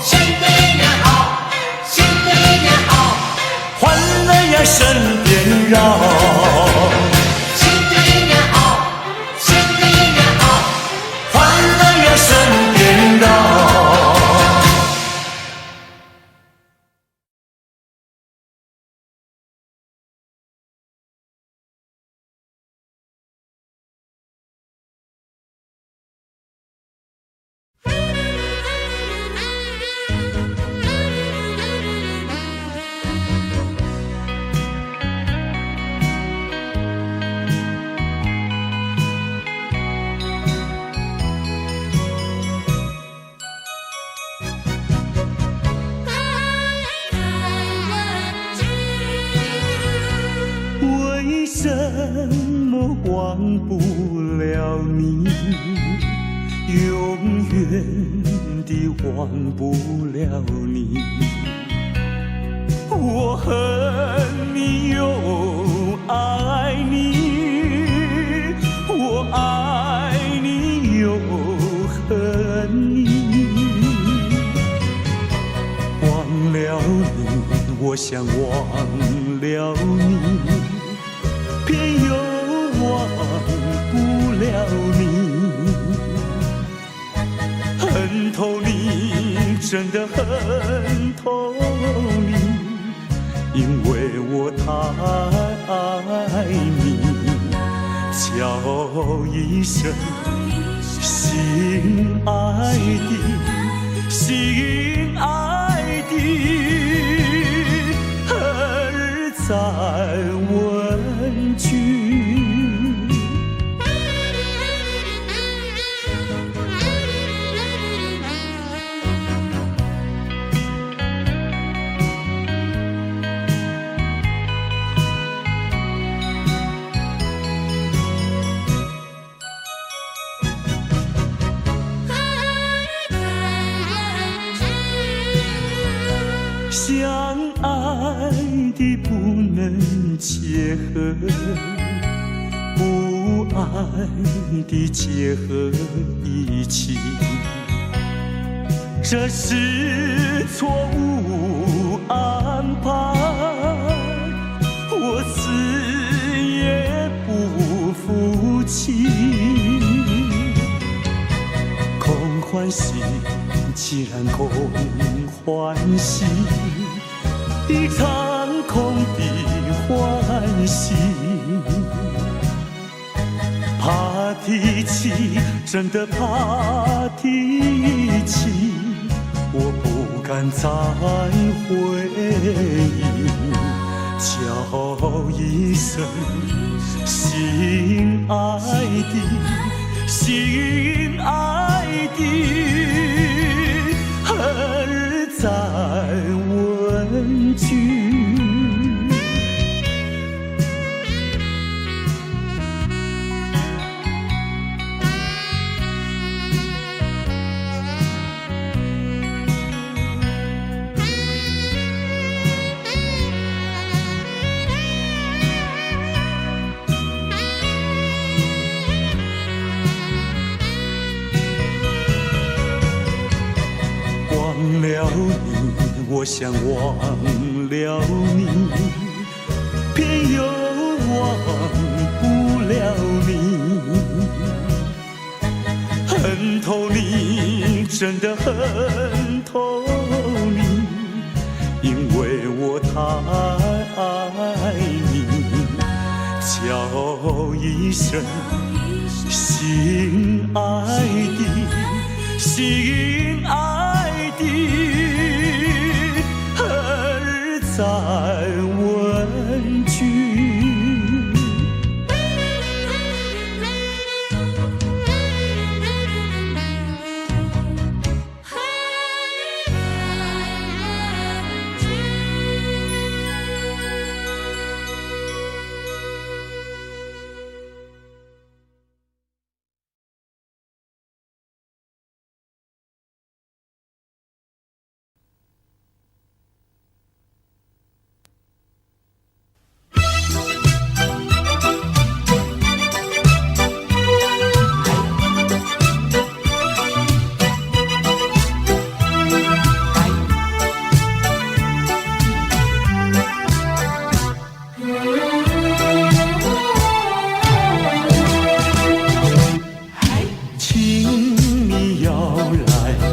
D: 新的一年好，新的一年好，
C: 欢乐呀身边绕。
D: 新的一年好，新的一年好。
C: 欢乐呀身边绕。为什么忘不了你？永远地忘不了你。我恨你又爱你，我爱你又恨你。忘了你，我想忘了你，偏又忘不了你。恨透你，真的恨透你，因为我太爱你。叫一声心爱的，心爱的，儿在问句。相爱的不能结合，不爱的结合一起，这是错误安排，我死也不服
A: 竟然空欢喜，一场空的欢喜。怕提起，真的怕提起，我不敢再回忆，叫一声心爱的，心爱的，何日再问句？忘了你，我想忘了你，偏又忘不了你。恨透你，真的恨透你，因为我太爱你。叫一声心爱的，心爱的，何日再问句？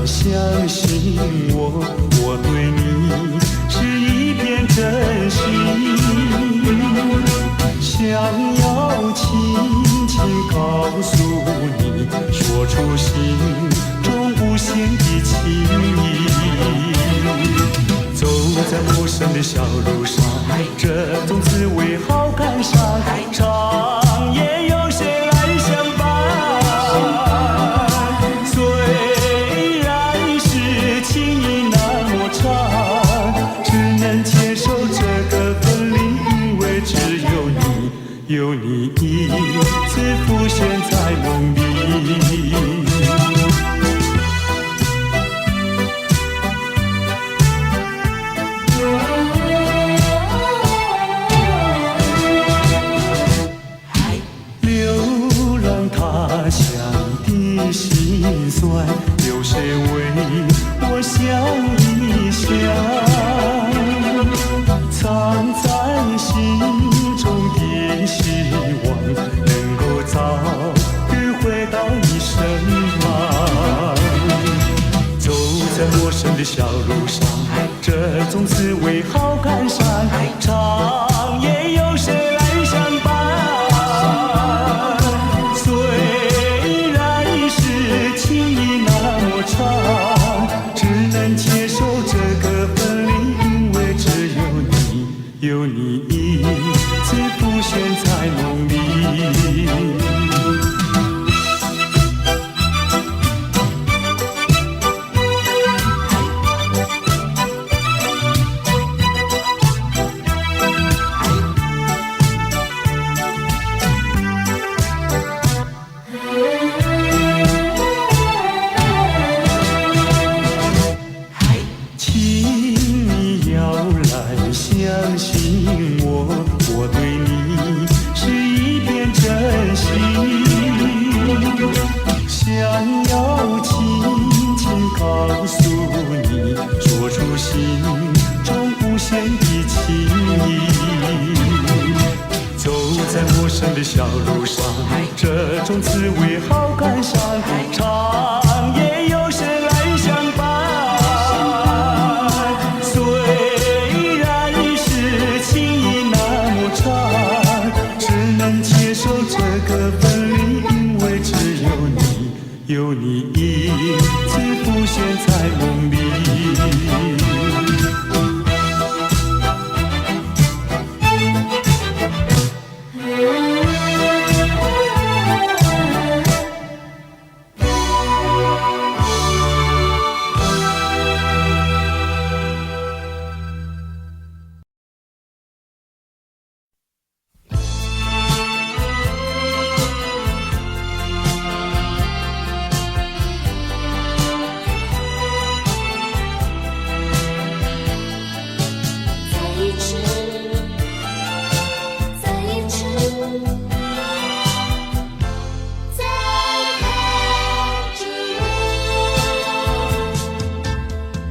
A: 相信我，我对你是一片真心，想要轻轻告诉你，说出心中无限的情意。走在陌生的小路上，这种滋味好感伤，长夜有谁来相伴？有你一次浮现在梦里，流浪他乡的辛酸，有谁为我想一想？藏在心中的希望，能够早日回到你身旁。走在陌生的小路上，这种滋味好感伤，长夜有谁来相伴？虽然是情意那么长，只能接受这个分离，因为只有你，有你一次浮现在梦里。相信我，我对你是一片真心，想要轻轻告诉你，说出心中无限的情意。走在陌生的小路上，这种滋味好感伤，长夜有谁来相伴？有你影子浮现在梦里。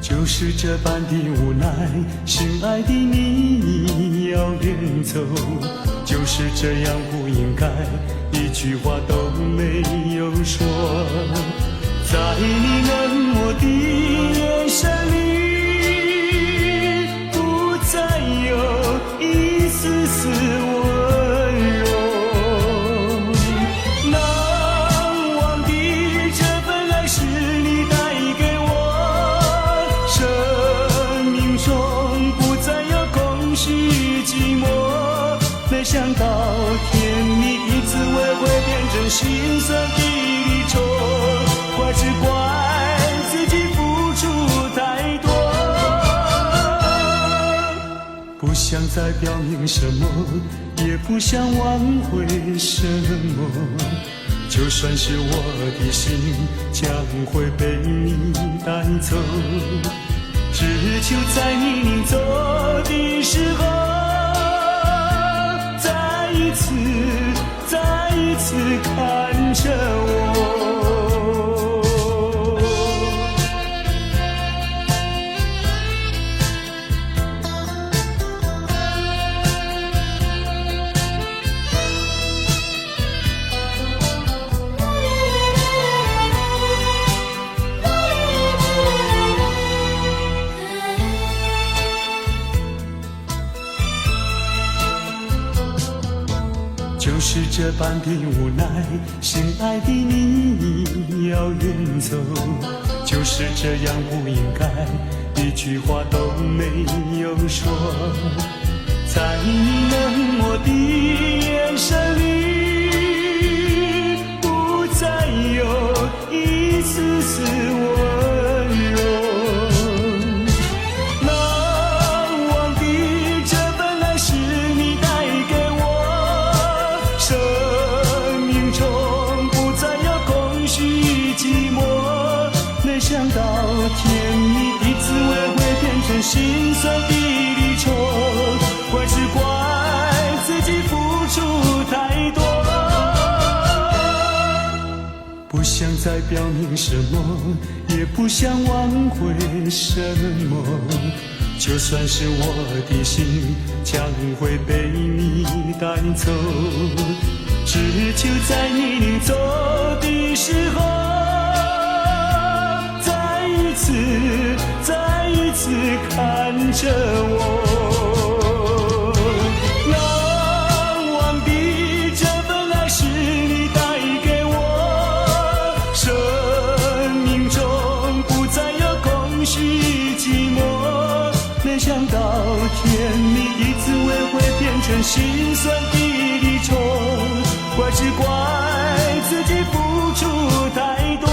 A: 就是这般的无奈，心爱的你要远走，就是这样不应该，一句话都没有说。在你冷漠的眼神里，不再有一丝丝温柔。难忘的这份爱是你带给我，生命中不再有空虚寂寞。没想到甜蜜的滋味会变成心酸的离愁，怪只怪自己付出太多，不想再表明什么，也不想挽回什么，就算是我的心将会被你带走，只求在你临走的时候，再一次看着我。就是这般的无奈，心爱的你要远走，就是这样不应该，一句话都没有说。在你冷漠的眼神里，不再有一丝丝温柔。难忘的这份爱是你带给我，生命中不再有空虚寂寞。没想到甜蜜的滋味会变成心酸的离愁，怪只怪自己付出太多，不想再表明什么，也不想挽回什么，就算是我的心将会被你带走，只求在你临走的时候，再一次看着我。难忘的这份爱是你带给我，生命中不再有空虚寂寞。没想到甜蜜的滋味会变成心酸的离愁，怪只怪自己付出太多，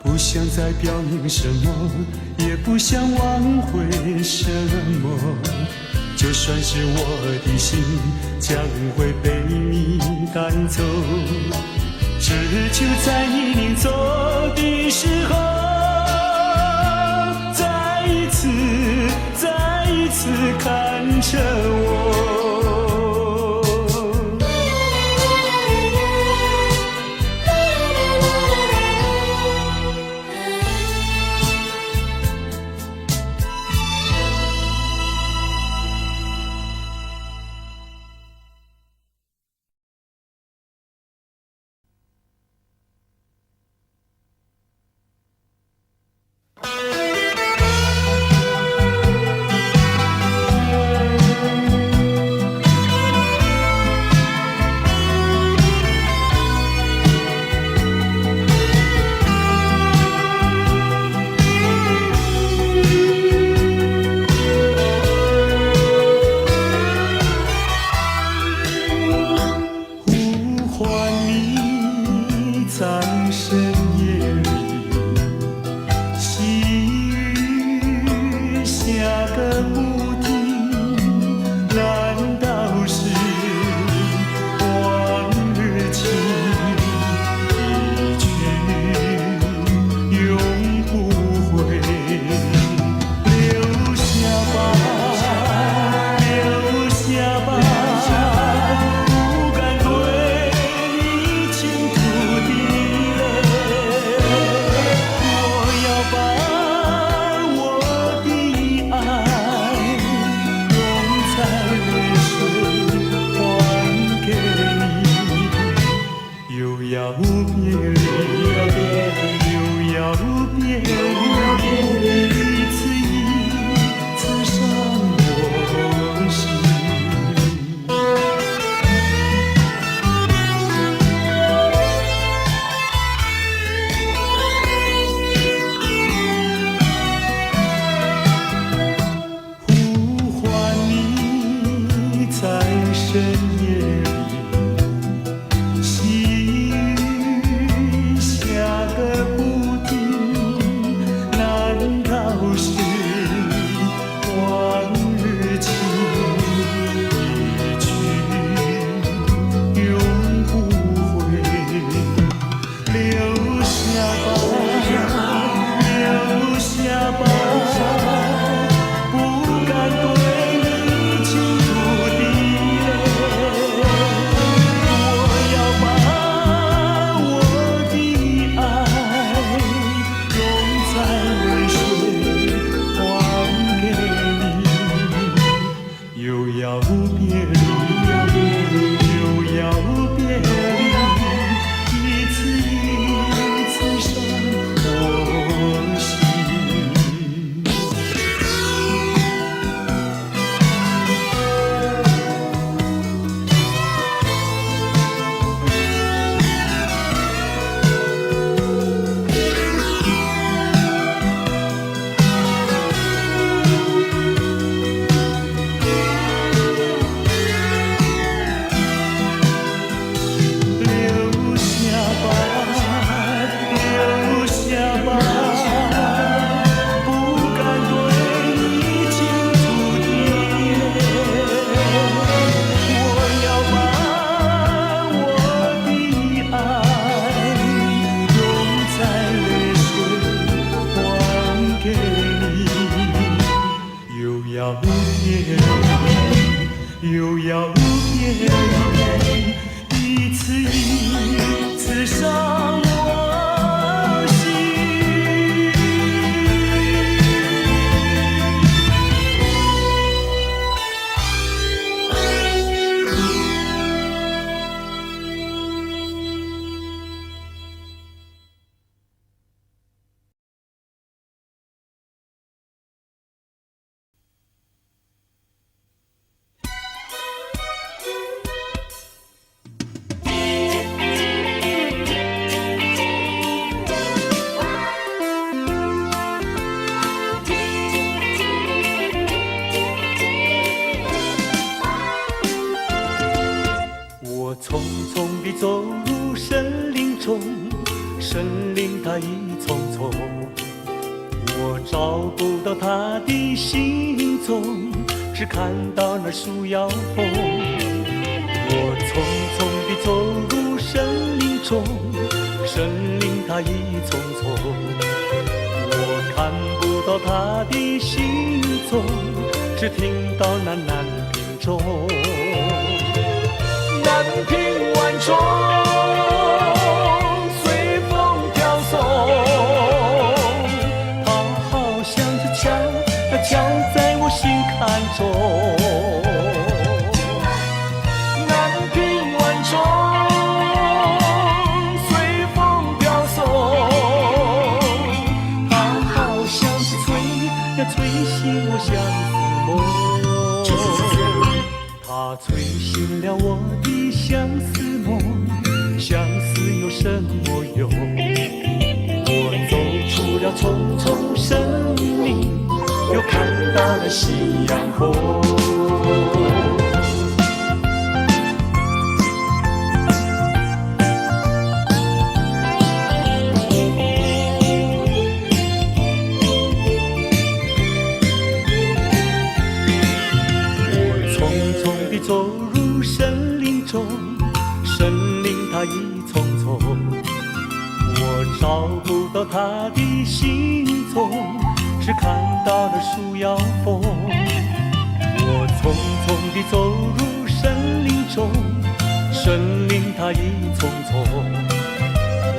A: 不想再表明什么，也不想挽回什么，就算是我的心将会被你带走，只求在你临走的时候，再一次看着我。要别离，又要别离，一次一次伤我心。呼唤你在深夜里，细雨下个不停，难道是往日情一去永不回？留下吧，留下吧，不敢对你倾注的泪。我要把我的爱融在泪水还给你，又要别离，又要别离，一次一次伤我心。留下吧，留下吧，不敢对你倾注的泪。我要把我的爱融在泪水还给你，又要别离，又要别离，一次一次伤我心。我匆匆地走入森林中，森林它一丛丛，我找不到它的行踪，只看到那树摇风。我匆匆地走入森林中，森林它一丛丛，我看不到它的行踪，只听到那南屏钟。南屏晚钟随风飘送，它好像是敲在我心坎中。南屏晚钟随风飘送，它好像是吹醒我相思梦。它吹醒了我的相思梦，相思有什么用？我走出了丛丛森林，又看到了夕阳红。走入森林中，森林它一丛丛，我找不到它的行踪，只看到了树摇风。我匆匆地走入森林中，森林它一丛丛，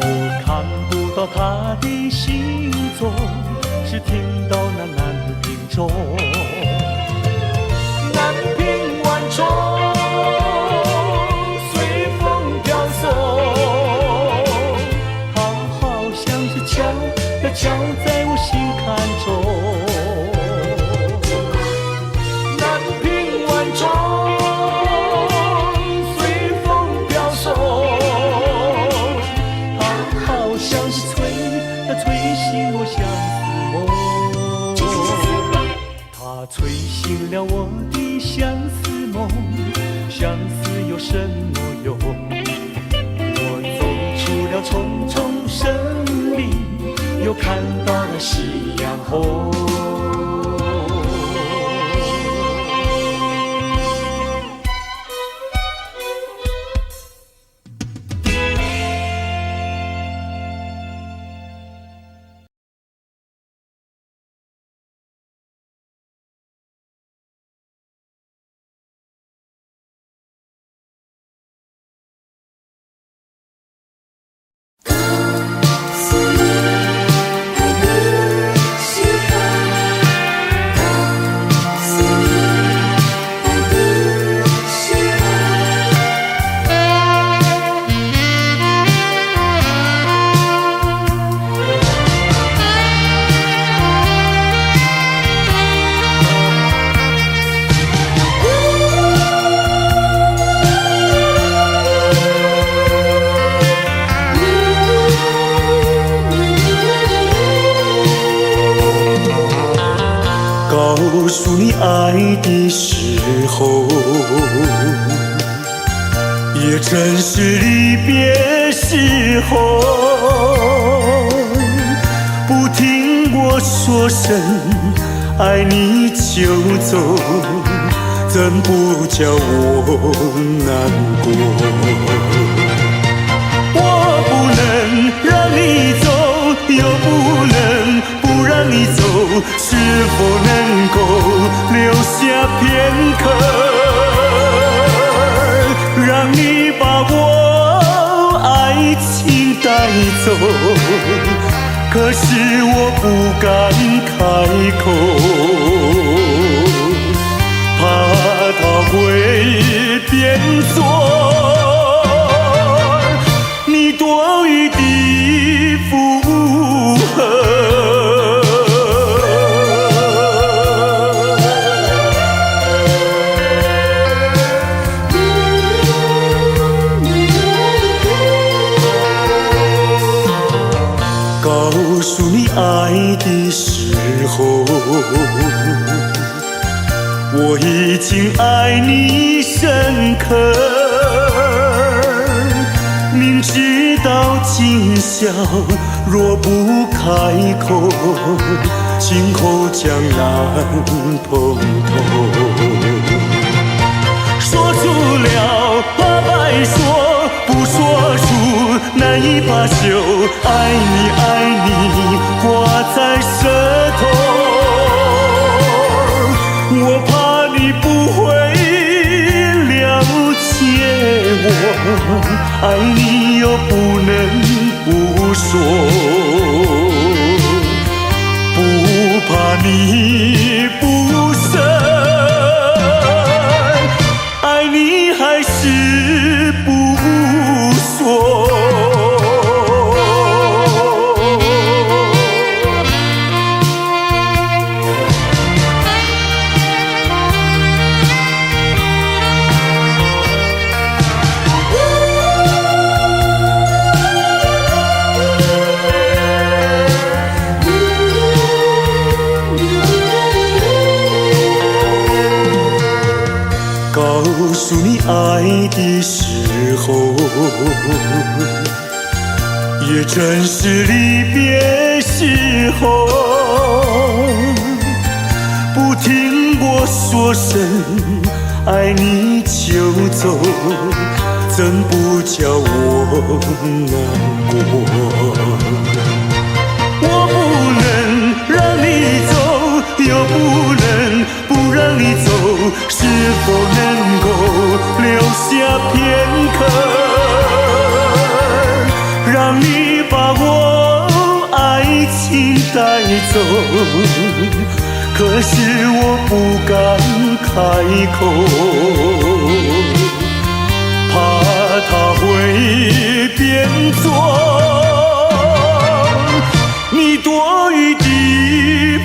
A: 我看不到它的行踪，只听到那南屏钟。南屏晚钟随风飘送，
C: 什么用？我走出了重重森林，又看到了夕阳红。
A: 告诉你爱的时候，也正是离别时候。不听我说声爱你就走，怎不叫我难过？我不能让你走，又不能不让你走，是否能够留下片刻，让你把我爱情带走？可是我不敢开口，怕它会变作你多余的负荷。告诉你爱的时候，我已经爱你深刻。明知道今宵若不开口，今后将难碰头。说出了怕白说，不说出难以罢休。爱你爱你挂在舌头，我怕你不会了解我，爱你又不能不说，不怕你不舍，爱你还是不说。告诉你爱的时候，也正是离别时候。不听我说声爱你就走，怎不叫我难过？我不能让你走，又不能不让你走，是否能够留下片刻，让你把我爱情带走？可是我不敢开口，怕它会变作你多余的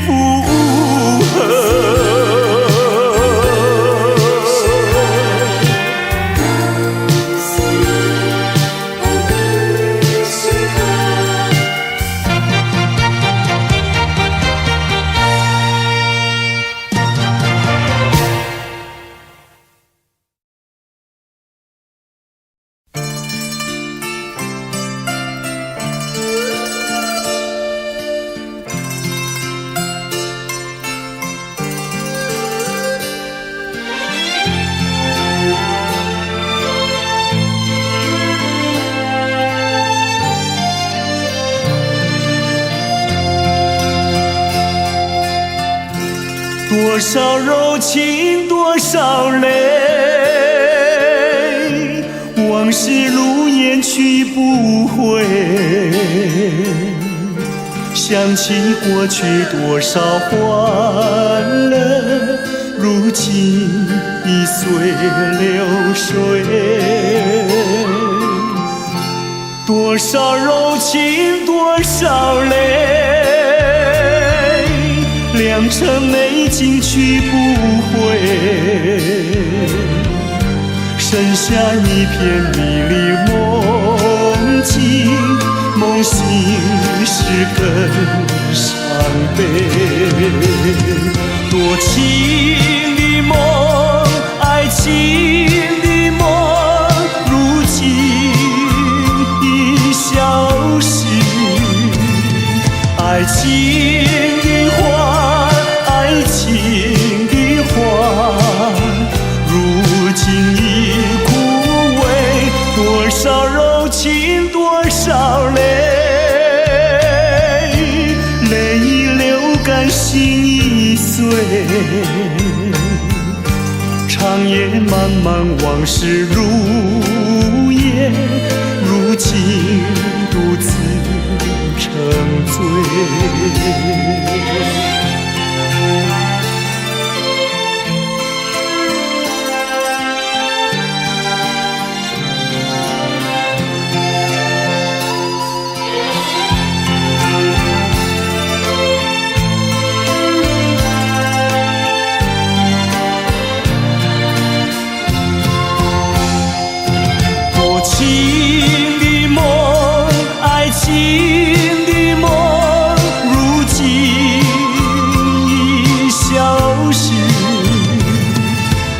A: 负荷。多少柔情多少泪，往事如烟去不回。想起过去多少欢乐，如今已随流水。多少柔情多少泪，良辰美景去不回。剩下一片迷离梦境，梦醒时更伤悲。多情的梦，爱情的梦，如今已消失。爱情的花，爱情的花，如今已枯萎。多少柔情多少泪，泪已流干心已碎。长夜漫漫往事如烟，如今独自沉醉。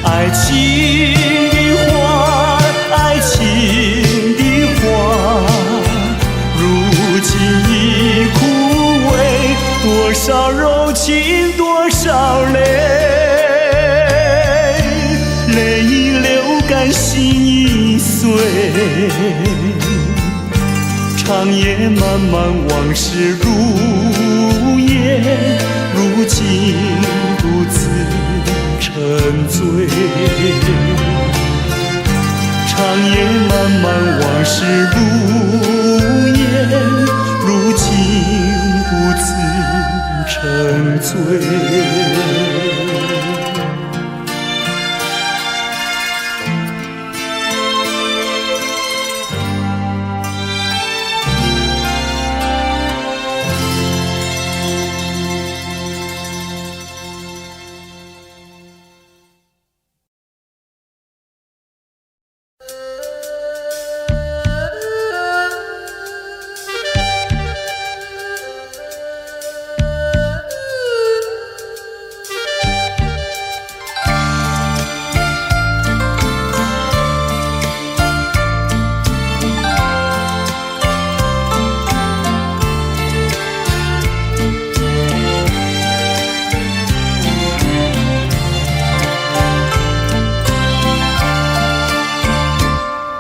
A: 爱情的花，爱情的花，如今已枯萎。多少柔情多少泪，泪已流干心已碎。长夜漫漫往事如烟，如今独自沉醉。长夜漫漫往事如烟，如今独自沉醉。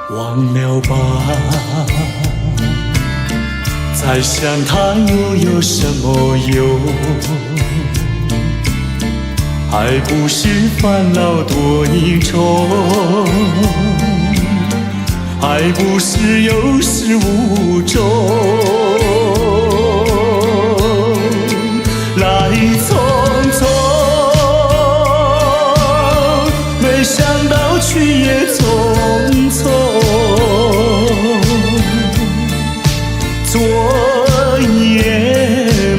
A: 忘了吧，再想他又有什么用？还不是烦恼多一重，还不是有始无终。来匆匆，没想到去也匆匆。昨夜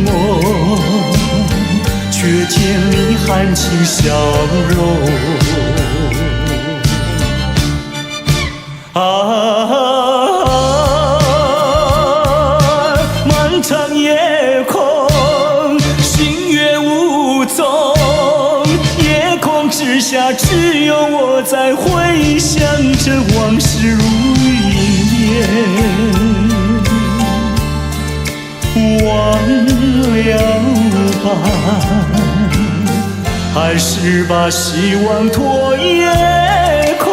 A: 梦，却见你含情笑容。漫长夜空，星月无踪，夜空之下只有我在回想着往事如云烟。忘了吧，还是把希望托夜空。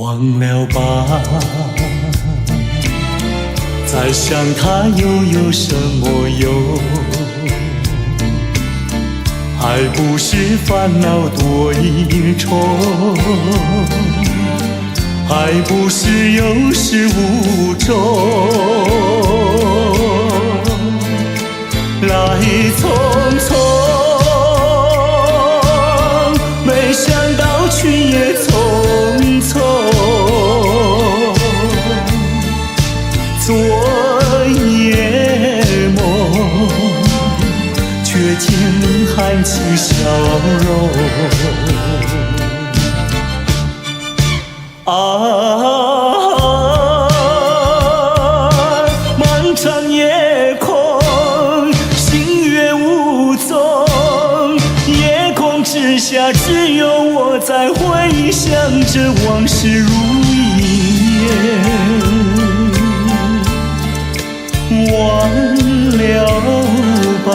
A: 忘了吧，再想他又有什么用？爱不是烦恼多一重，爱不是有始无终，来匆匆，没想到去也匆匆，昨夜梦，却见含情笑容。漫长夜空，星月无踪，夜空之下只有我在回想着往事如烟，忘了吧，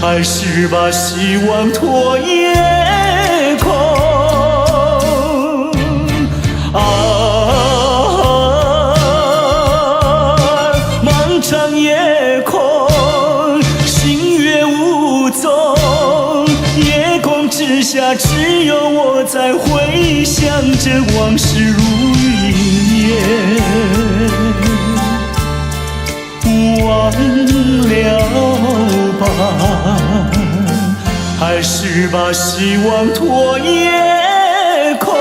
A: 还是把希望托夜空。漫长夜空，星月无踪，夜空之下只有我在回想着往事如烟，忘了吧，还是把希望托夜空。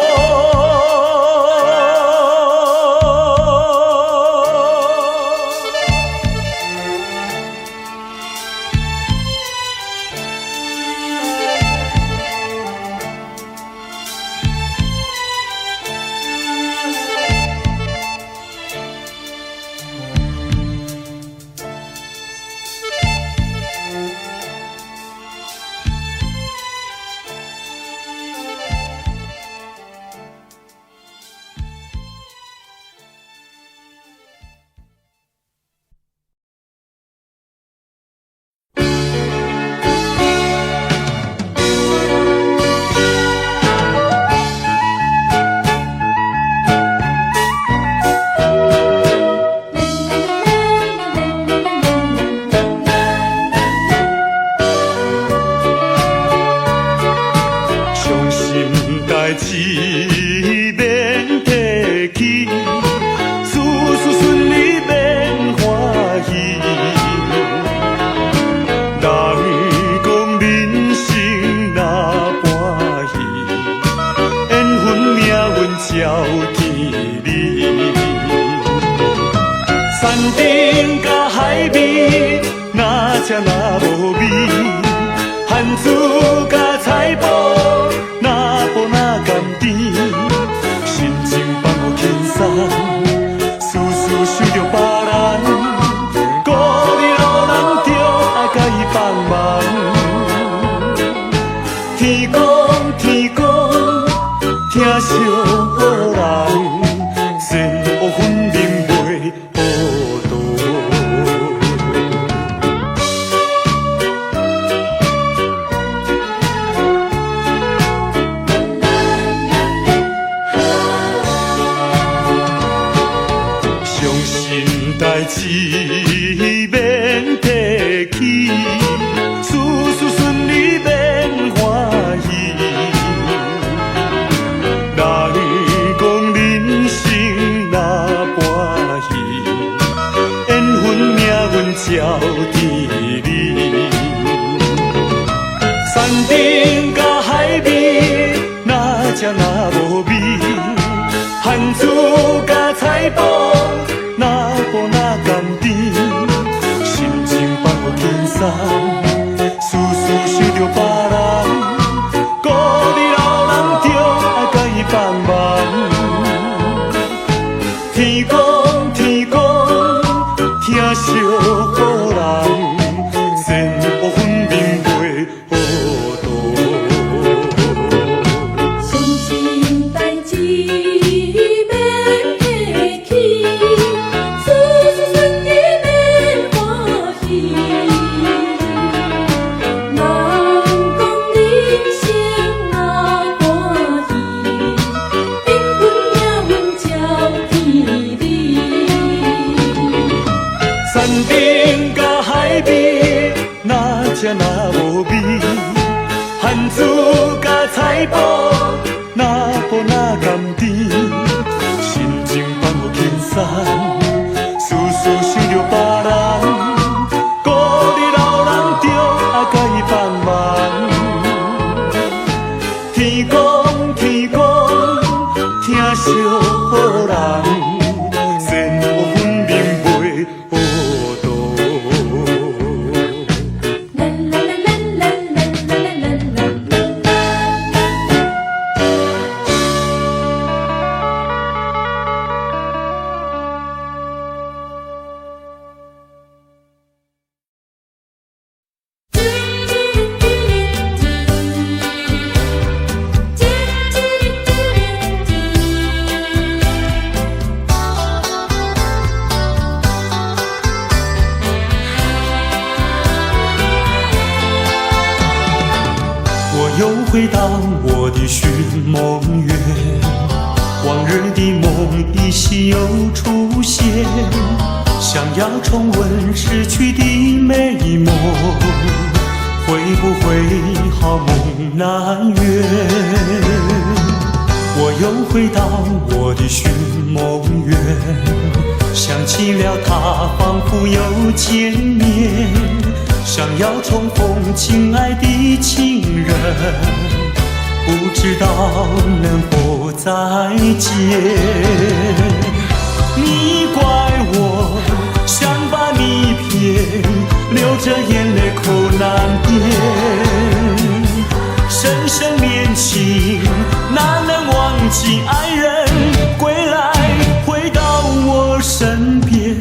C: 边甲海边，哪只哪无味？番薯甲菜脯，哪补哪甘甜？心情放我轻散，事事想着别人，孤日老人着爱甲伊帮忙。天公天公，听惜好人。
A: 又回到我的寻梦园，往日的梦依稀又出现，想要重温逝去的美梦，会不会好梦难圆？我又回到我的寻梦园，想起了他，仿佛又见面，想要重逢亲爱的情人，不知道能否再见。你怪我想把你骗，流着眼泪口难填。深深恋情哪能忘记爱人？归来回到我身边，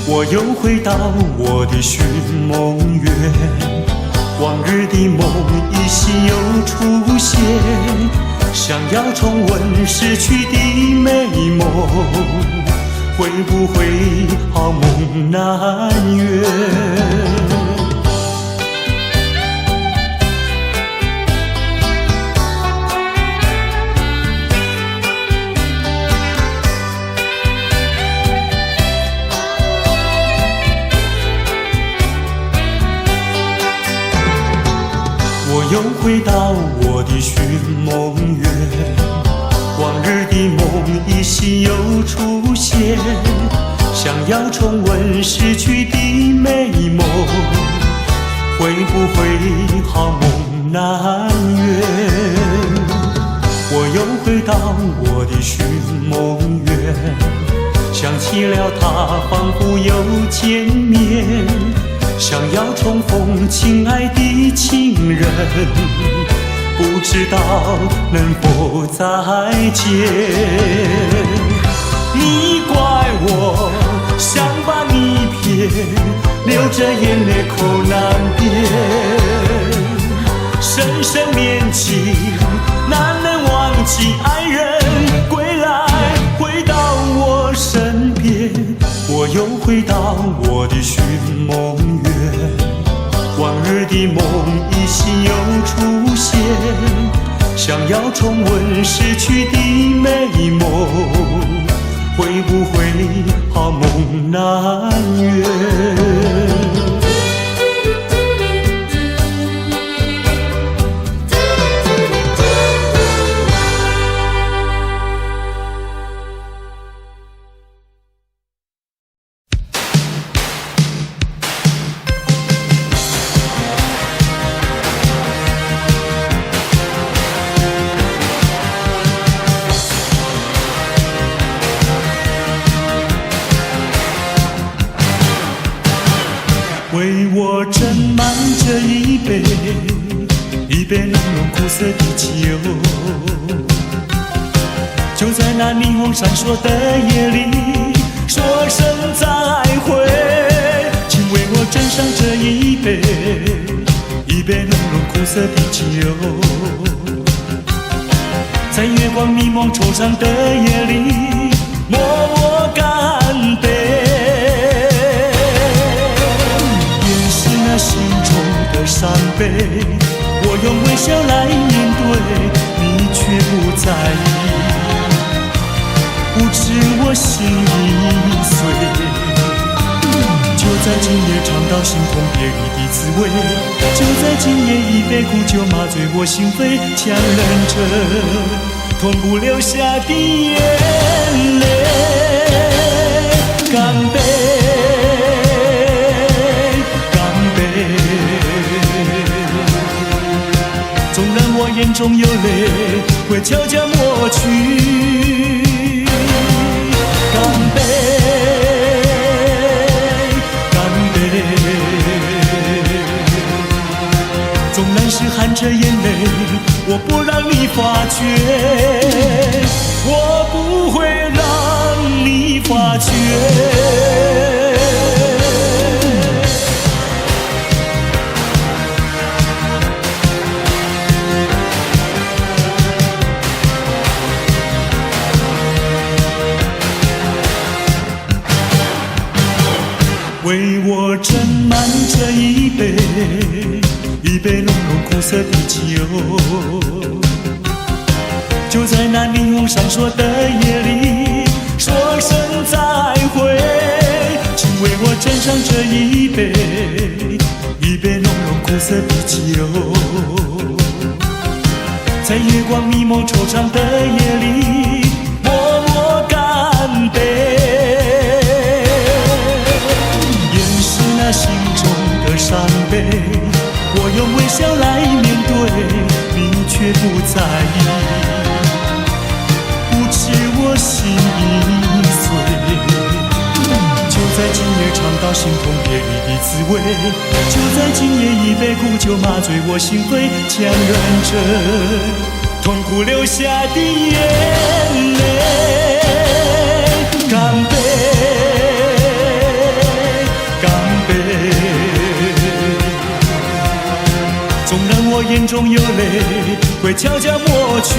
A: 我又回到我的寻梦园，往日的梦依稀又出现，想要重温逝去的美梦，会不会好梦难圆？我又回到我的寻梦园，往日的梦依稀又出现，想要重温逝去的美梦，会不会好梦难圆？我又回到我的寻梦园，想起了他，仿佛又见面，想要重逢亲爱的情人，不知道能否再见。你怪我想把你骗，流着眼泪口难填。深深恋情哪能忘记爱人？归来回到我身边，我又回到我的寻梦园，往日的梦依稀又出现，想要重温逝去的美梦，会不会好梦难圆？为我斟满这一杯，一杯浓浓苦涩的酒，就在那霓虹闪烁的夜里，说声再会。请为我斟上这一杯，一杯浓浓苦涩的酒，在月光迷蒙惆怅的夜里，默默干杯。那心中的伤悲，我用微笑来面对，你却不在意，不知我心已碎。就在在今夜尝到心痛别离的滋味，就在今夜一杯苦酒麻醉我心扉，强忍着痛不流下的眼泪。干杯，干杯！纵然我眼中有泪，会悄悄抹去。干杯，干杯！纵然是含着眼泪，我不让你发觉，我不会让你发觉。为我斟满这一杯，一杯浓浓苦涩的酒，就在那霓虹闪烁的夜里，说声再会。请为我斟上这一杯，一杯浓浓苦涩的酒，在月光迷蒙惆怅的夜里，默默干杯。心中的伤悲，我用微笑来面对，你却不在意，不知我心已碎。就在今夜尝到心痛别离的滋味，就在今夜一杯苦酒麻醉我心扉，强忍着痛苦流下的眼泪。干杯，纵然我眼中有泪，会悄悄抹去。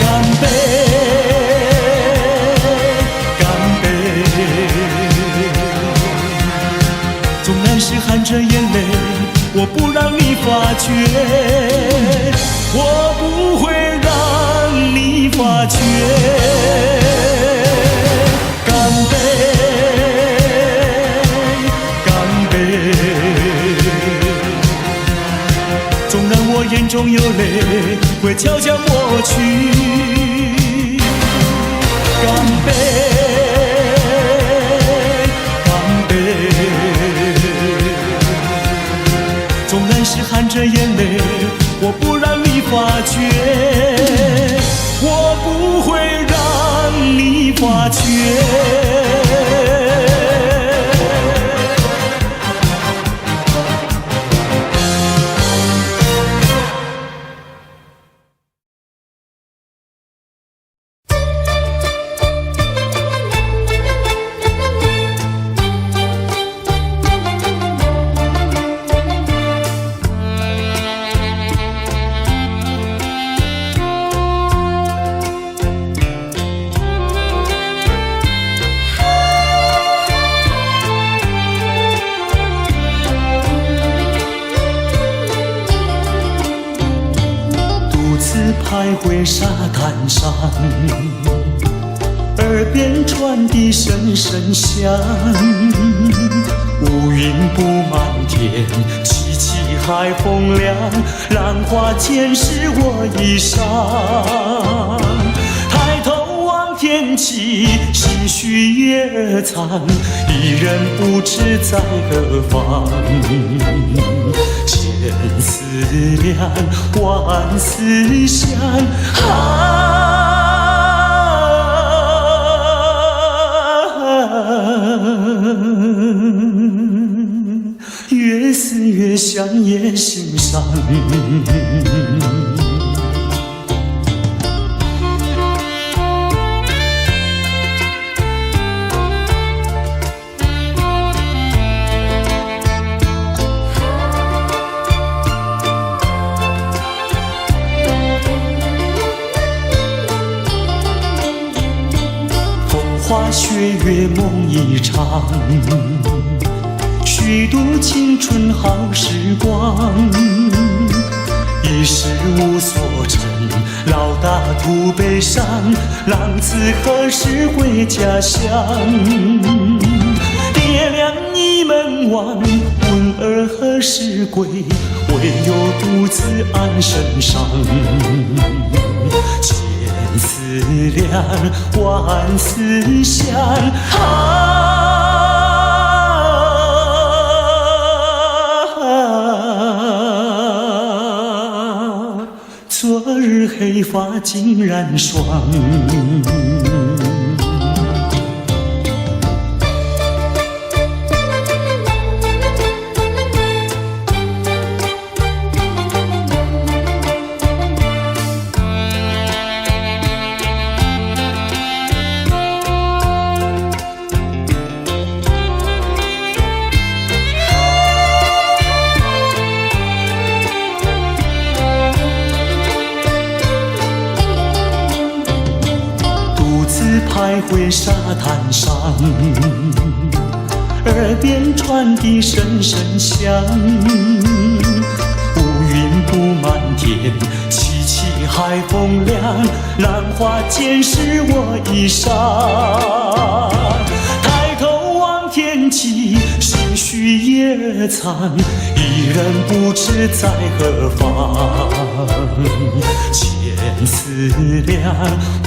A: 干杯，干杯！纵然是含着眼泪，我不让你发觉，我不会让你发觉。干杯！我眼中有泪，会悄悄抹去。干杯，干杯！纵然是含着眼泪，我不让你发觉，我不会让你发觉。徘徊沙滩上，耳边传递声声响，乌云布满天，凄凄海风凉，浪花溅湿我衣裳。抬头望天际，心绪也藏，一人不知在何方。千思量，万思想，越思越想也心伤。花雪月梦一场，虚度青春好时光。一时无所成，老大徒悲伤，浪子何时回家乡？观望，问儿何时归？唯有独自安身上。千思量，万思想，昨日黑发竟然霜。徘徊沙滩上，耳边传递声声响。乌云布满天，凄凄海风凉，浪花溅湿我衣裳。抬头望天际，心绪也藏，一人不知在何方。千思量，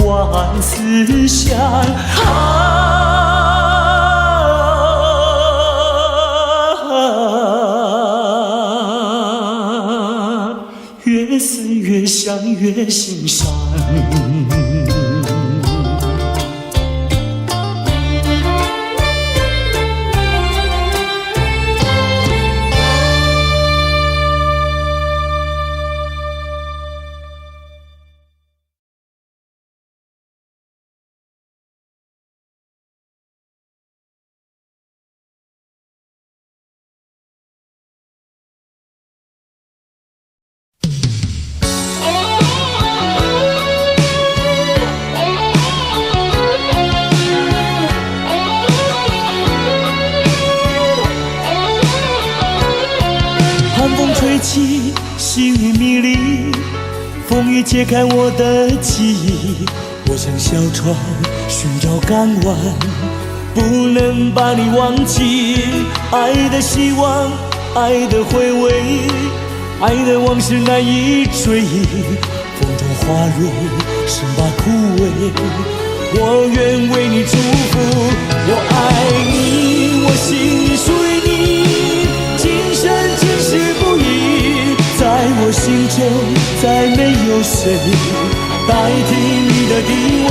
A: 万思想，越思越想越心伤。寒风吹起，细雨迷离，风雨揭开我的记忆。我像小船寻找港湾，不能把你忘记。爱的希望，爱的回味，爱的往事难以追忆。风中花蕊，生把枯萎。我愿为你祝福，我爱你，我心属于你，今生今世不移。在我心中，再没有谁代替你的地位。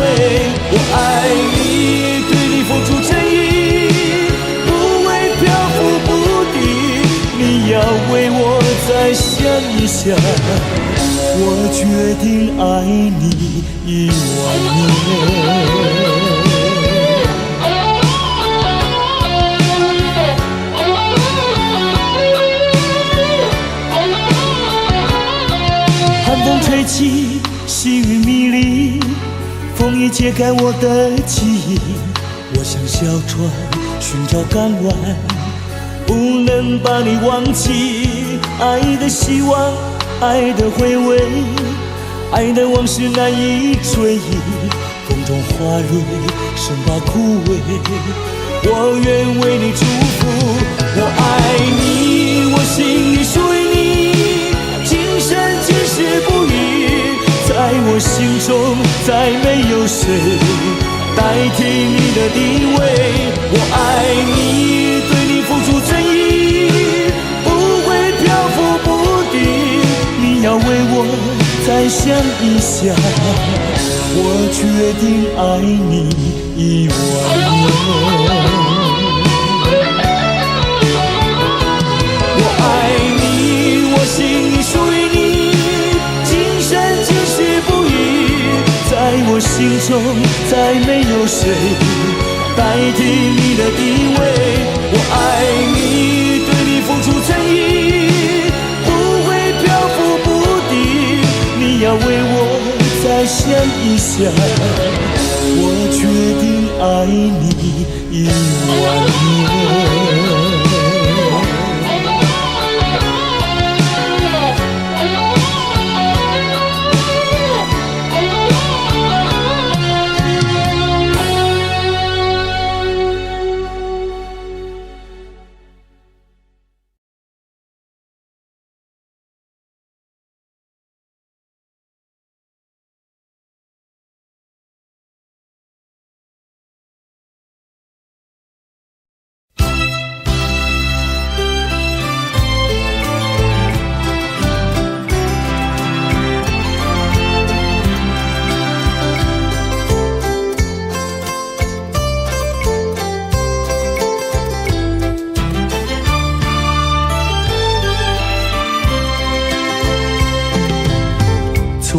A: 我爱你，对你付出真意，不会漂浮不定。你要为我再想一想，我决定爱你10000年。寒风吹起，细雨迷离，风雨揭开我的记忆。我像小船寻找港湾，不能把你忘记。爱的希望，爱的回味，爱的往事难以追忆。风中花蕊，生把枯萎。我愿为你祝福，我爱你，我心里属于你，今生今世不移。在我心中，再没有谁代替你的地位。我爱你，对你付出真意，不会漂浮不定。你要为我再想一想，我决定爱你10000年。我爱你，我心里属于你，今生今世不移。在我心中，再没有谁代替你的地位。我爱你，对你付出真意，不会漂浮不定。你要为我再想一想，我决定爱你10000年。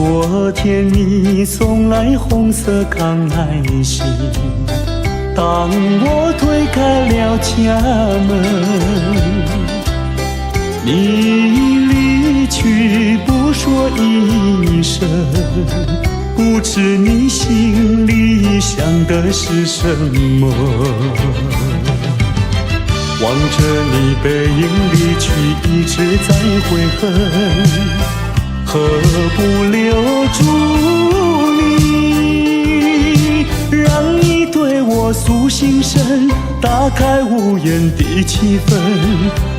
A: 昨天你送来红色康乃馨，当我推开了家门，你离去不说一声，不知你心里想的是什么。望着你背影离去，一直在悔恨，何不留住你，让你对我诉心声，打开无言的气氛。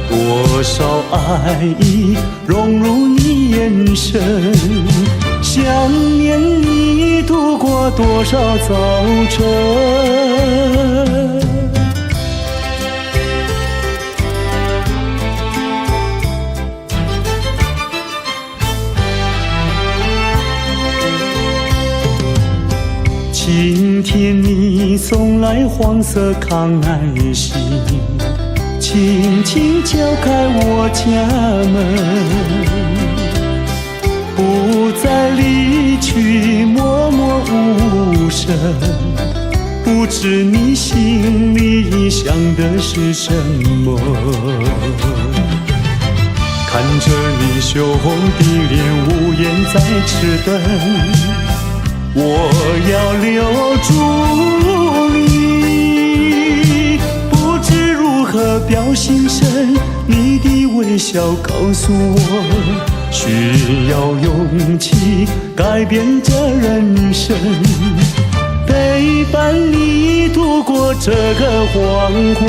A: 多少爱意融入你眼神，想念你度过多少早晨。今天你送来黄色康乃馨，轻轻敲开我家门，不再离去，默默无声，不知你心里想的是什么。看着你羞红的脸，无言在痴等，我要留住你，不知如何表心声，你的微笑告诉我，需要勇气改变这人生，陪伴你度过这个黄昏。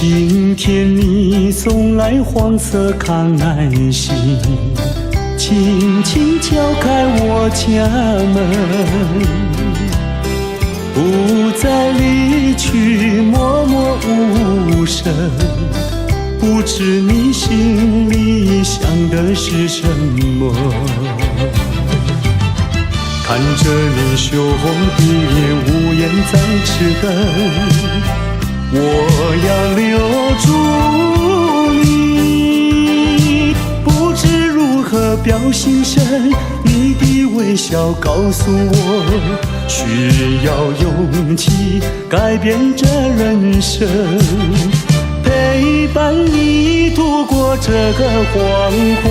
A: 今天你送来黄色康乃馨，轻轻敲开我家门，不再离去，默默无声，不知你心里想的是什么。看着你羞红的脸，无言在痴等，我要留住你，不知如何表心声，你的微笑告诉我，需要勇气改变这人生，陪伴你度过这个黄昏。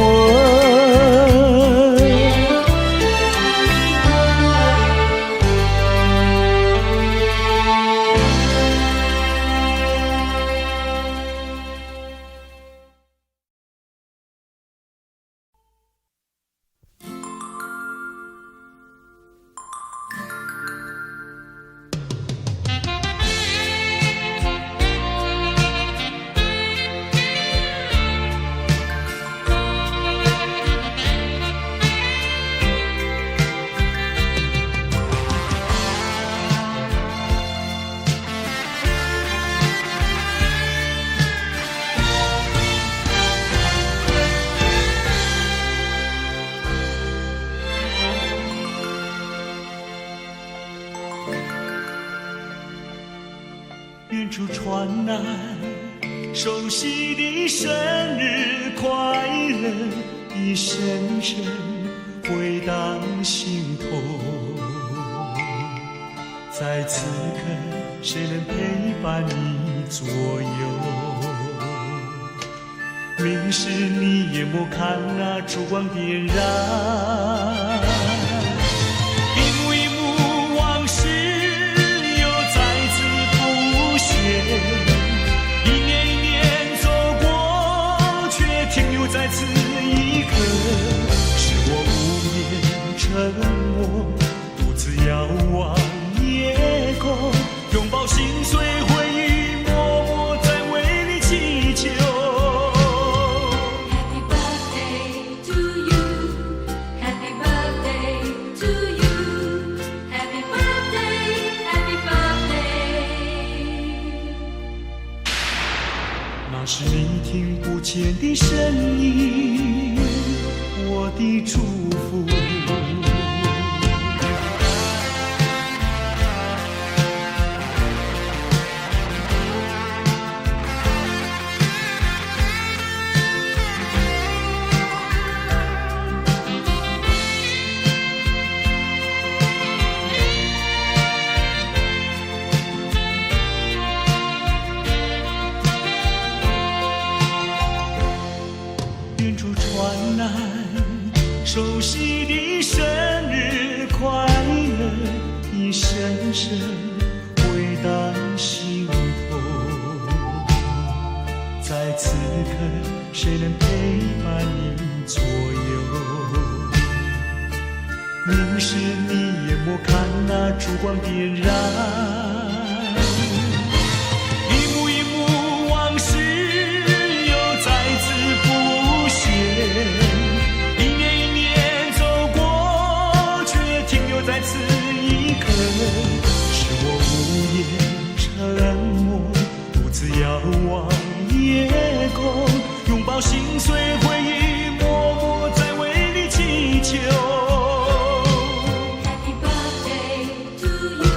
A: 远处传来熟悉的生日快乐，一声声回荡心头。在此刻，谁能陪伴你左右？明是你眼眸看那烛光点燃。一年一年走过，却停留在此一刻。是我无言沉默，独自遥望夜空，拥抱心碎回忆，默默在为你祈求。
F: Happy birthday to you, Happy birthday
A: 是你听不见的声音，我的祝福。远处传来熟悉的生日快乐，一声声回荡心头。在此刻，谁能陪伴你左右？凝视你眼眸，看那烛光点燃，一幕一幕往事又再次浮现，一年一年走过，却停留在此一刻，是我无言沉默，独自遥望夜空，拥抱心碎回忆，默默在为你祈求。
E: Happy birthday to you,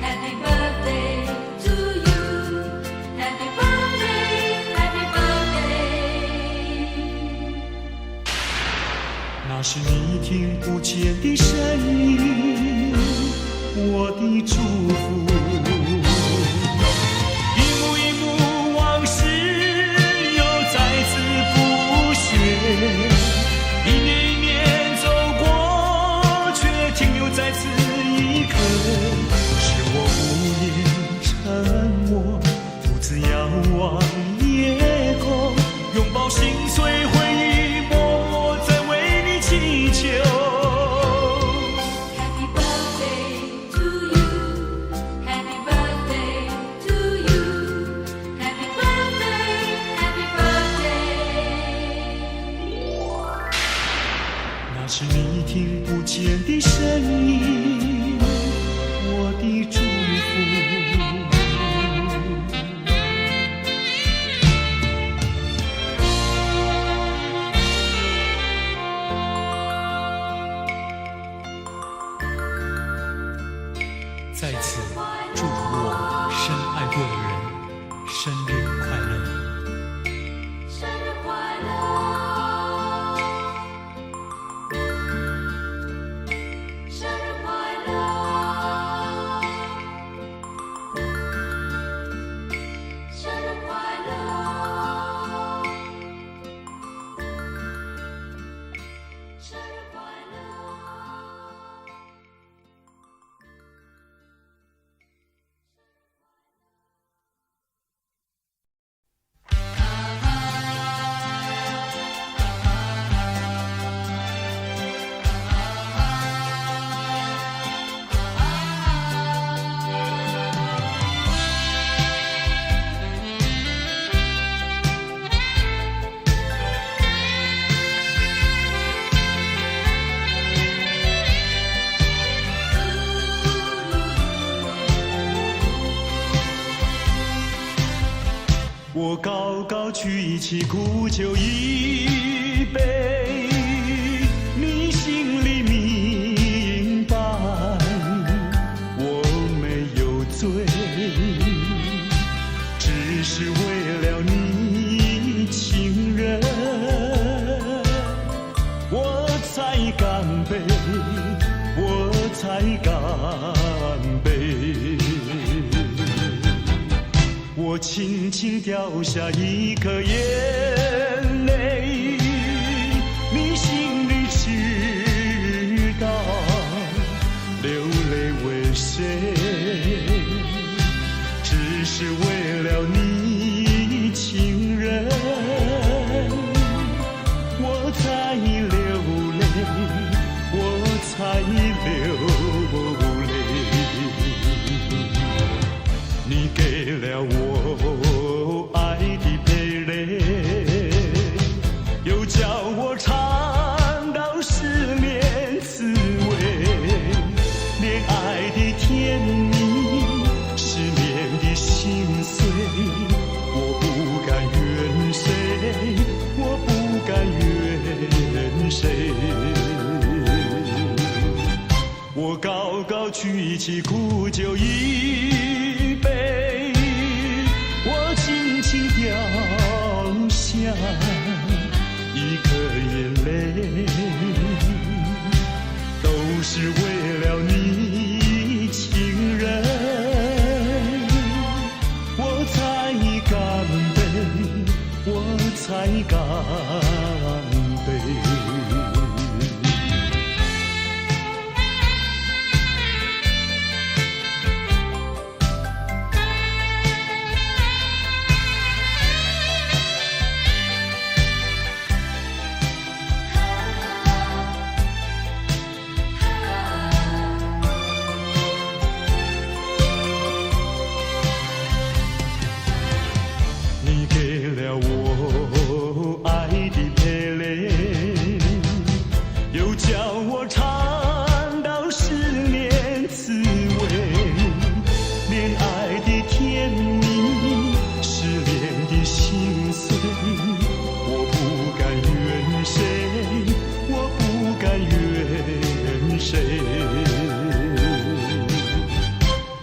E: Happy birthday to you, Happy birthday, Happy birthday。
A: 那是你听不见的声音，我的祝福。一幕一幕往事又再次浮现，一年一年走过，却停留在此一刻，是我无言沉默，独自遥望夜空，拥抱心碎回忆，默默在为你祈求。
E: Happy birthday to you, Happy birthday to you, Happy birthday, Happy birthday。
A: 那是你听不见的声音，我的祝福。在此祝福我深爱过的人生日快乐。
E: 生日快乐，生日快乐，生日快乐，生日快乐。我高高举起苦酒一杯，你心里明白，我没有醉，只是为了你情人，我才干杯，我才干杯。我轻轻掉下一颗眼泪，你心里知道流泪为谁，只是为了你情人，我才流泪，我才流泪。你给了我爱的陪累，又叫我尝到失恋滋味，恋爱的甜蜜，失恋的心碎，我不敢
A: 起苦酒一杯，我轻轻掉下一颗眼泪，都是为了你，情人，我才干杯，我才干杯。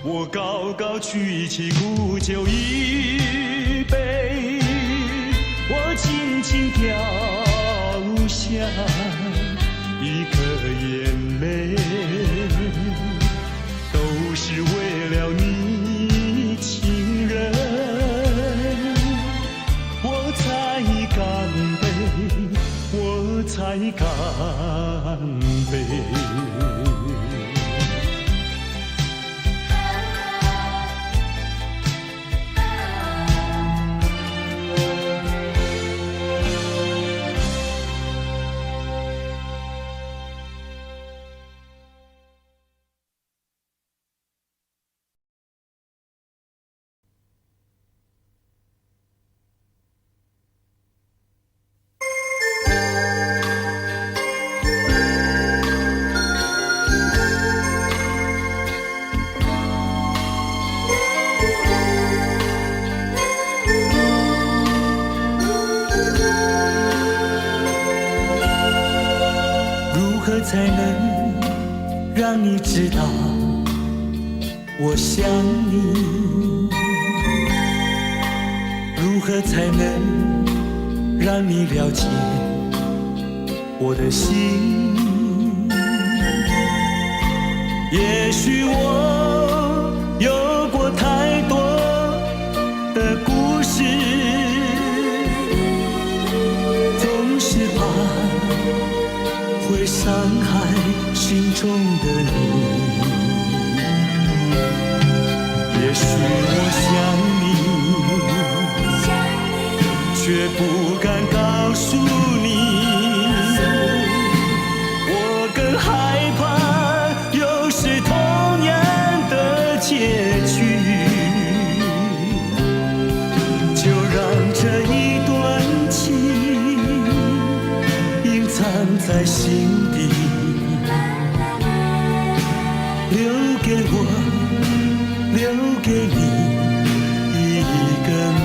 A: 我高高举起苦酒一杯，我轻轻掉下一颗眼泪，都是为了你，情人，我才干杯，我才干杯。才能让你知道我想你？如何才能让你了解我的心？也许我有过太多的故事，总是怕会伤害心中的你。也许我想你，却不敢告诉你。我更害怕又是同样的结局，就让这一段情隐藏在心底，留给我，留给你一个谜。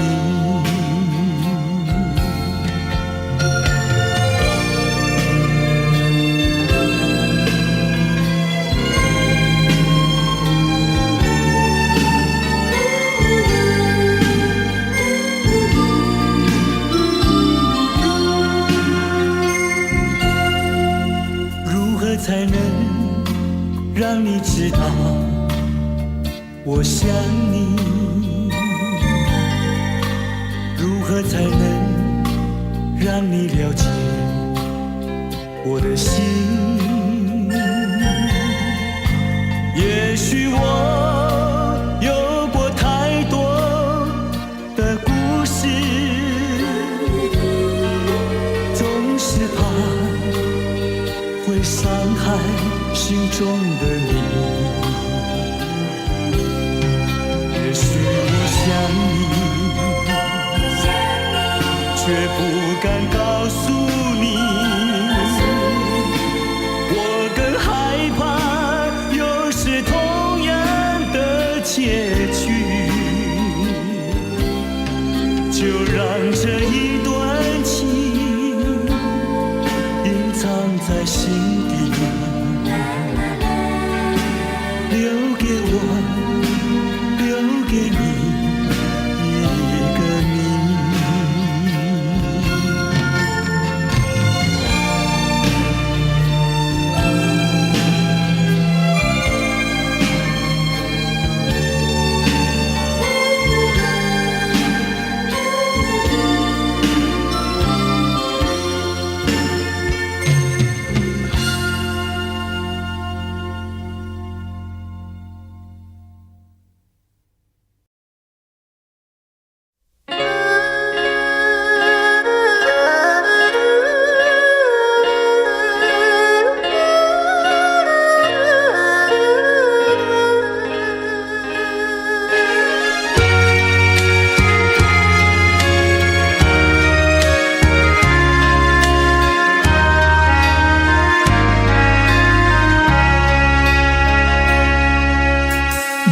A: 如何才能让你知道我想你？如何才能让你了解我的心？也许我有过太多的故事，总是怕会伤害心中的你。也许我想你，却不敢告诉你。我更害怕又是同样的结局，就让这一段情隐藏在心底，留给
C: 给你一个谜。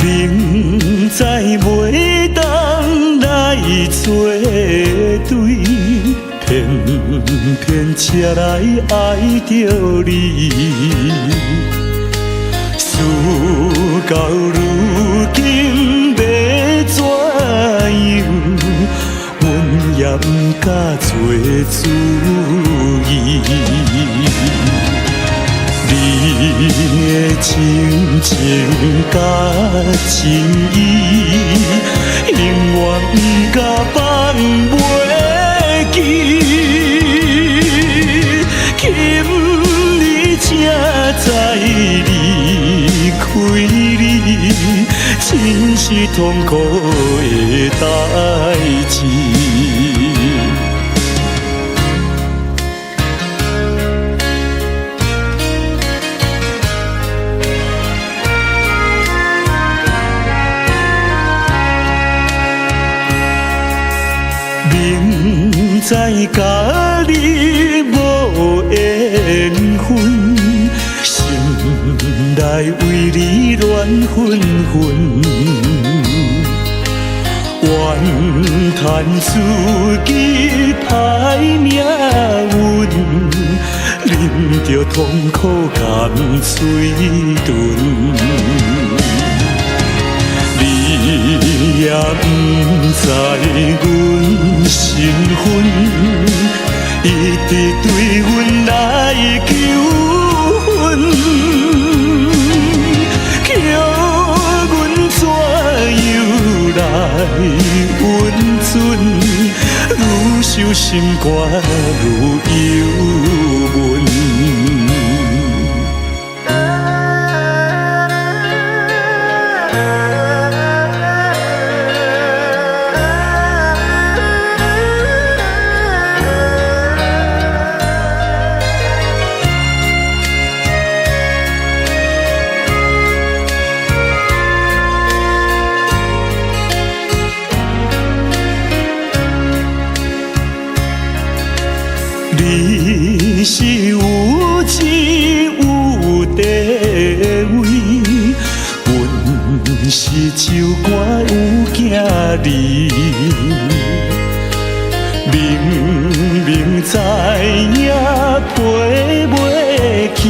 C: 明知袂当来作对，偏偏车来爱着你。事到如今要怎样？阮也不敢做主意。你的情甲情意，永远不甲放袂记。今日才知离开你，真是痛苦的代志。明知甲你无缘分，心内为你乱纷纷，怨叹自己歹命运，啉着痛苦甘水顿。你也不知阮身份，一直对阮来求婚，叫阮怎样来温存？愈想心肝愈忧闷。你是有钱有地位，阮是酒馆有囝儿，明明知影陪袂起，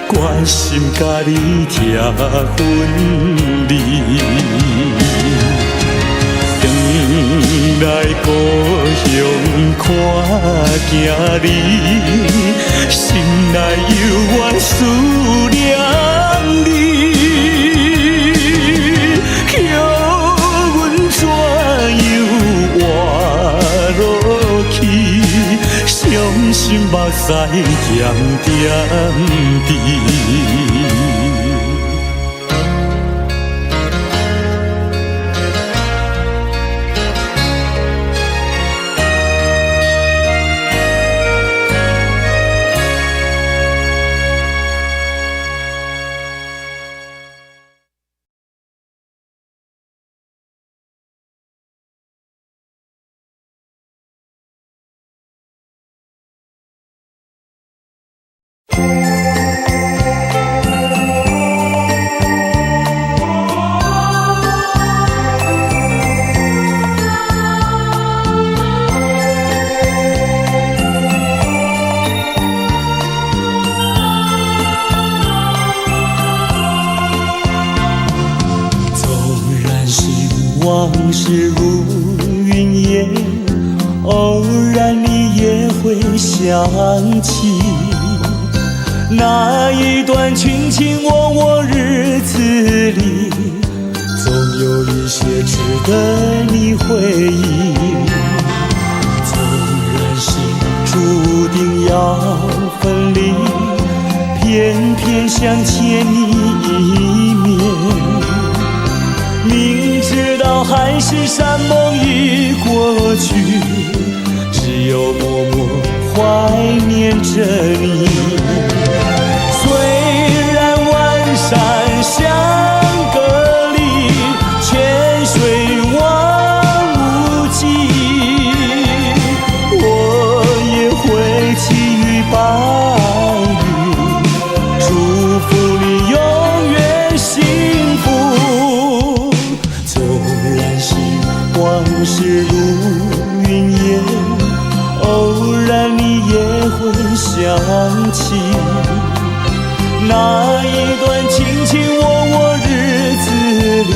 C: 关心甲你拆分离。回来故乡看囝儿，心内犹原思念你，叫阮怎样活落去？伤心目屎咸点滴。
A: 往事如云烟，偶然你也会想起那一段卿卿我我日子里，总有一些值得你回忆。纵然是注定要分离，偏偏想见你一面。明知道海誓山盟已过去，只有默默怀念着你。虽然万山相隔离，千水望无际，我也会寄予白云，祝福你永远幸福。纵然是往事如云烟，偶然你也会想起那一段卿卿我我日子里，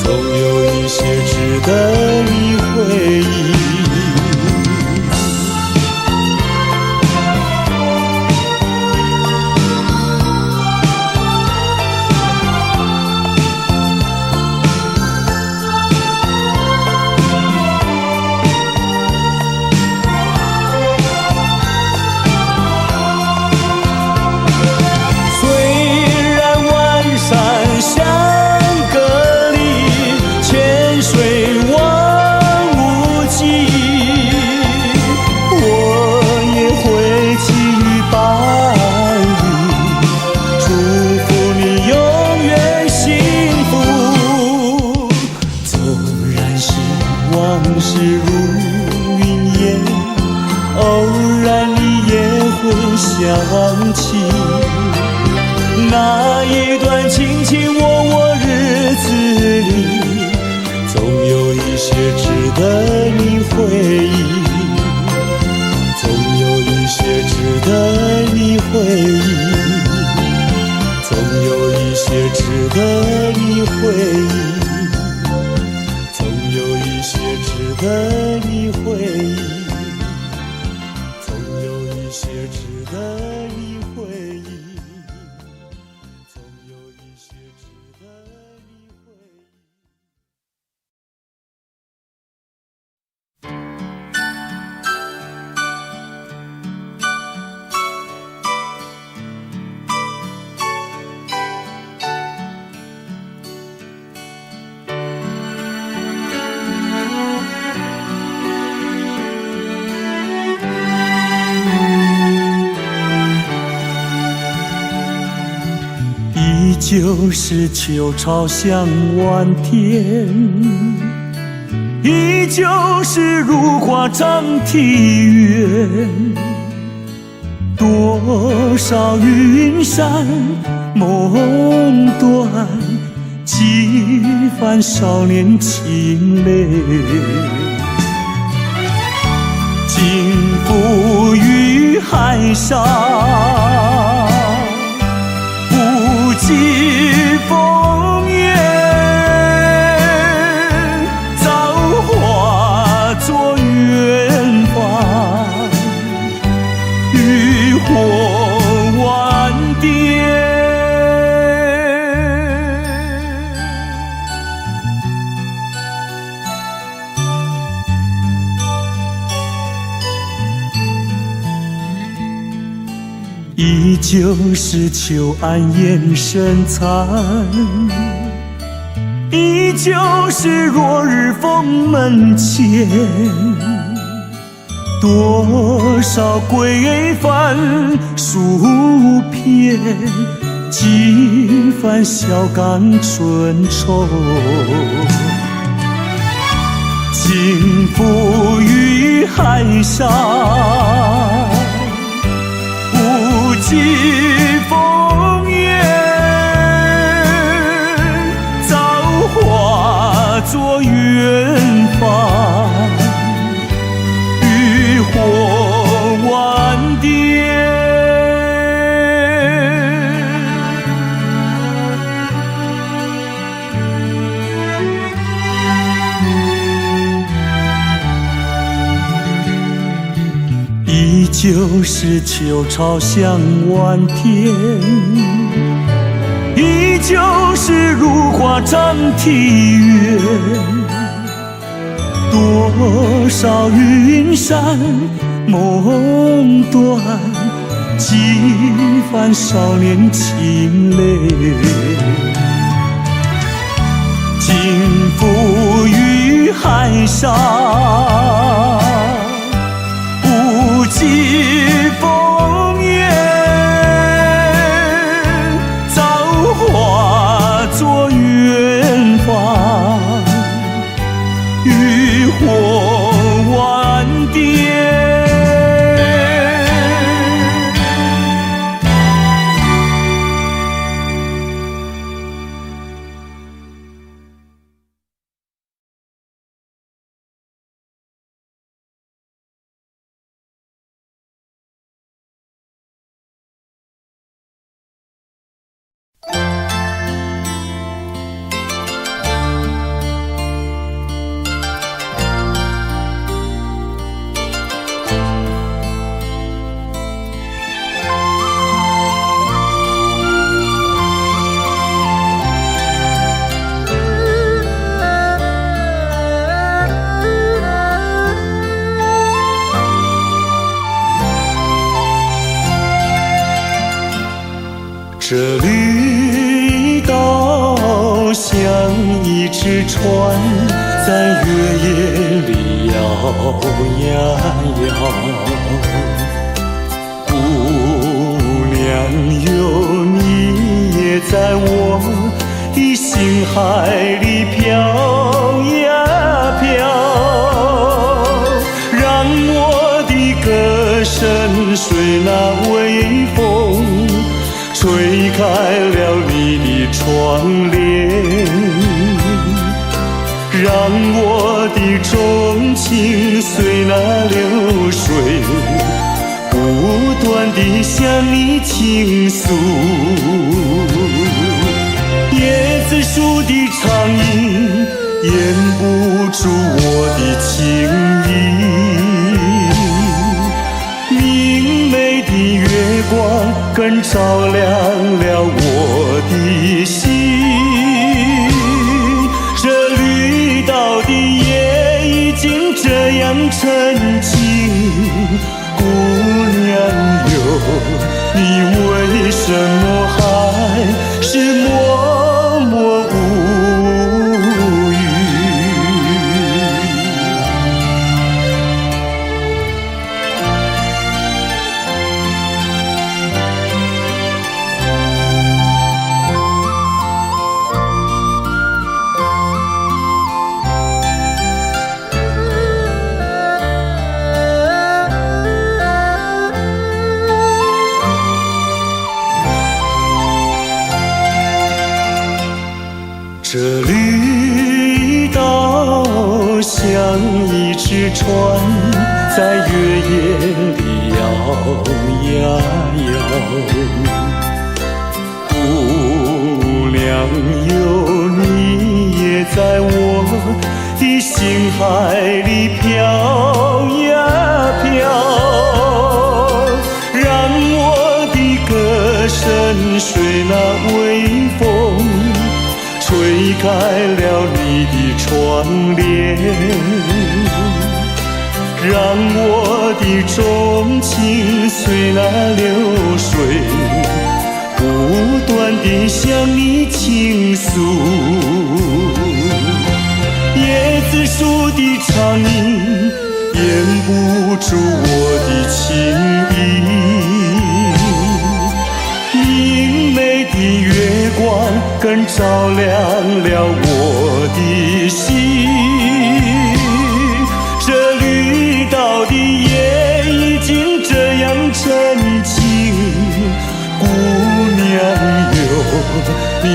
A: 总有一些值得你回忆。往事如云烟，偶然你也会想起那一段卿卿我我日子里，总有一些值得你回忆，总有一些值得你回忆，总有一些值得你回忆，值得你回忆，总有一些值得你回忆，总有一些值得你回忆旧是秋潮向晚天，依旧是如画长堤远，多少云山梦断，几番少年情泪，尽付于海上，不计风月，造化作远方，渔火万点。依旧是秋暗眼神残，依旧是落日封门前，多少归帆数片，几番小港春愁，尽付于海上，不计风月，造化作远方，渔火万点。旧是秋潮向晚天，依旧是如画长堤远。多少云山梦断，几番少年情泪。尽付于海上，无际风烟，造化作远方，渔火万点。这绿岛像一只船，在月夜里摇呀摇。姑娘哟，你也在我的心海里飘呀飘，让我的歌声随那微风吹开了你的窗帘，让我的钟情随那流水不断地向你倾诉。椰子树的长影掩不住我的情意，明媚的月光更照亮了我的心。这绿岛的夜已经这样沉静，姑娘哟，你为什么还是默默无语？这绿岛像一只船，在月夜里摇呀摇。姑娘哟，你也在我的心海里飘呀飘，让我的歌声随那微风吹开了你的窗帘，让我的钟情随那流水不断地向你倾诉。椰子树的长影掩不住我的情意，明媚的月光更照亮了我的心。这绿岛的夜已经这样沉静，姑娘哟，你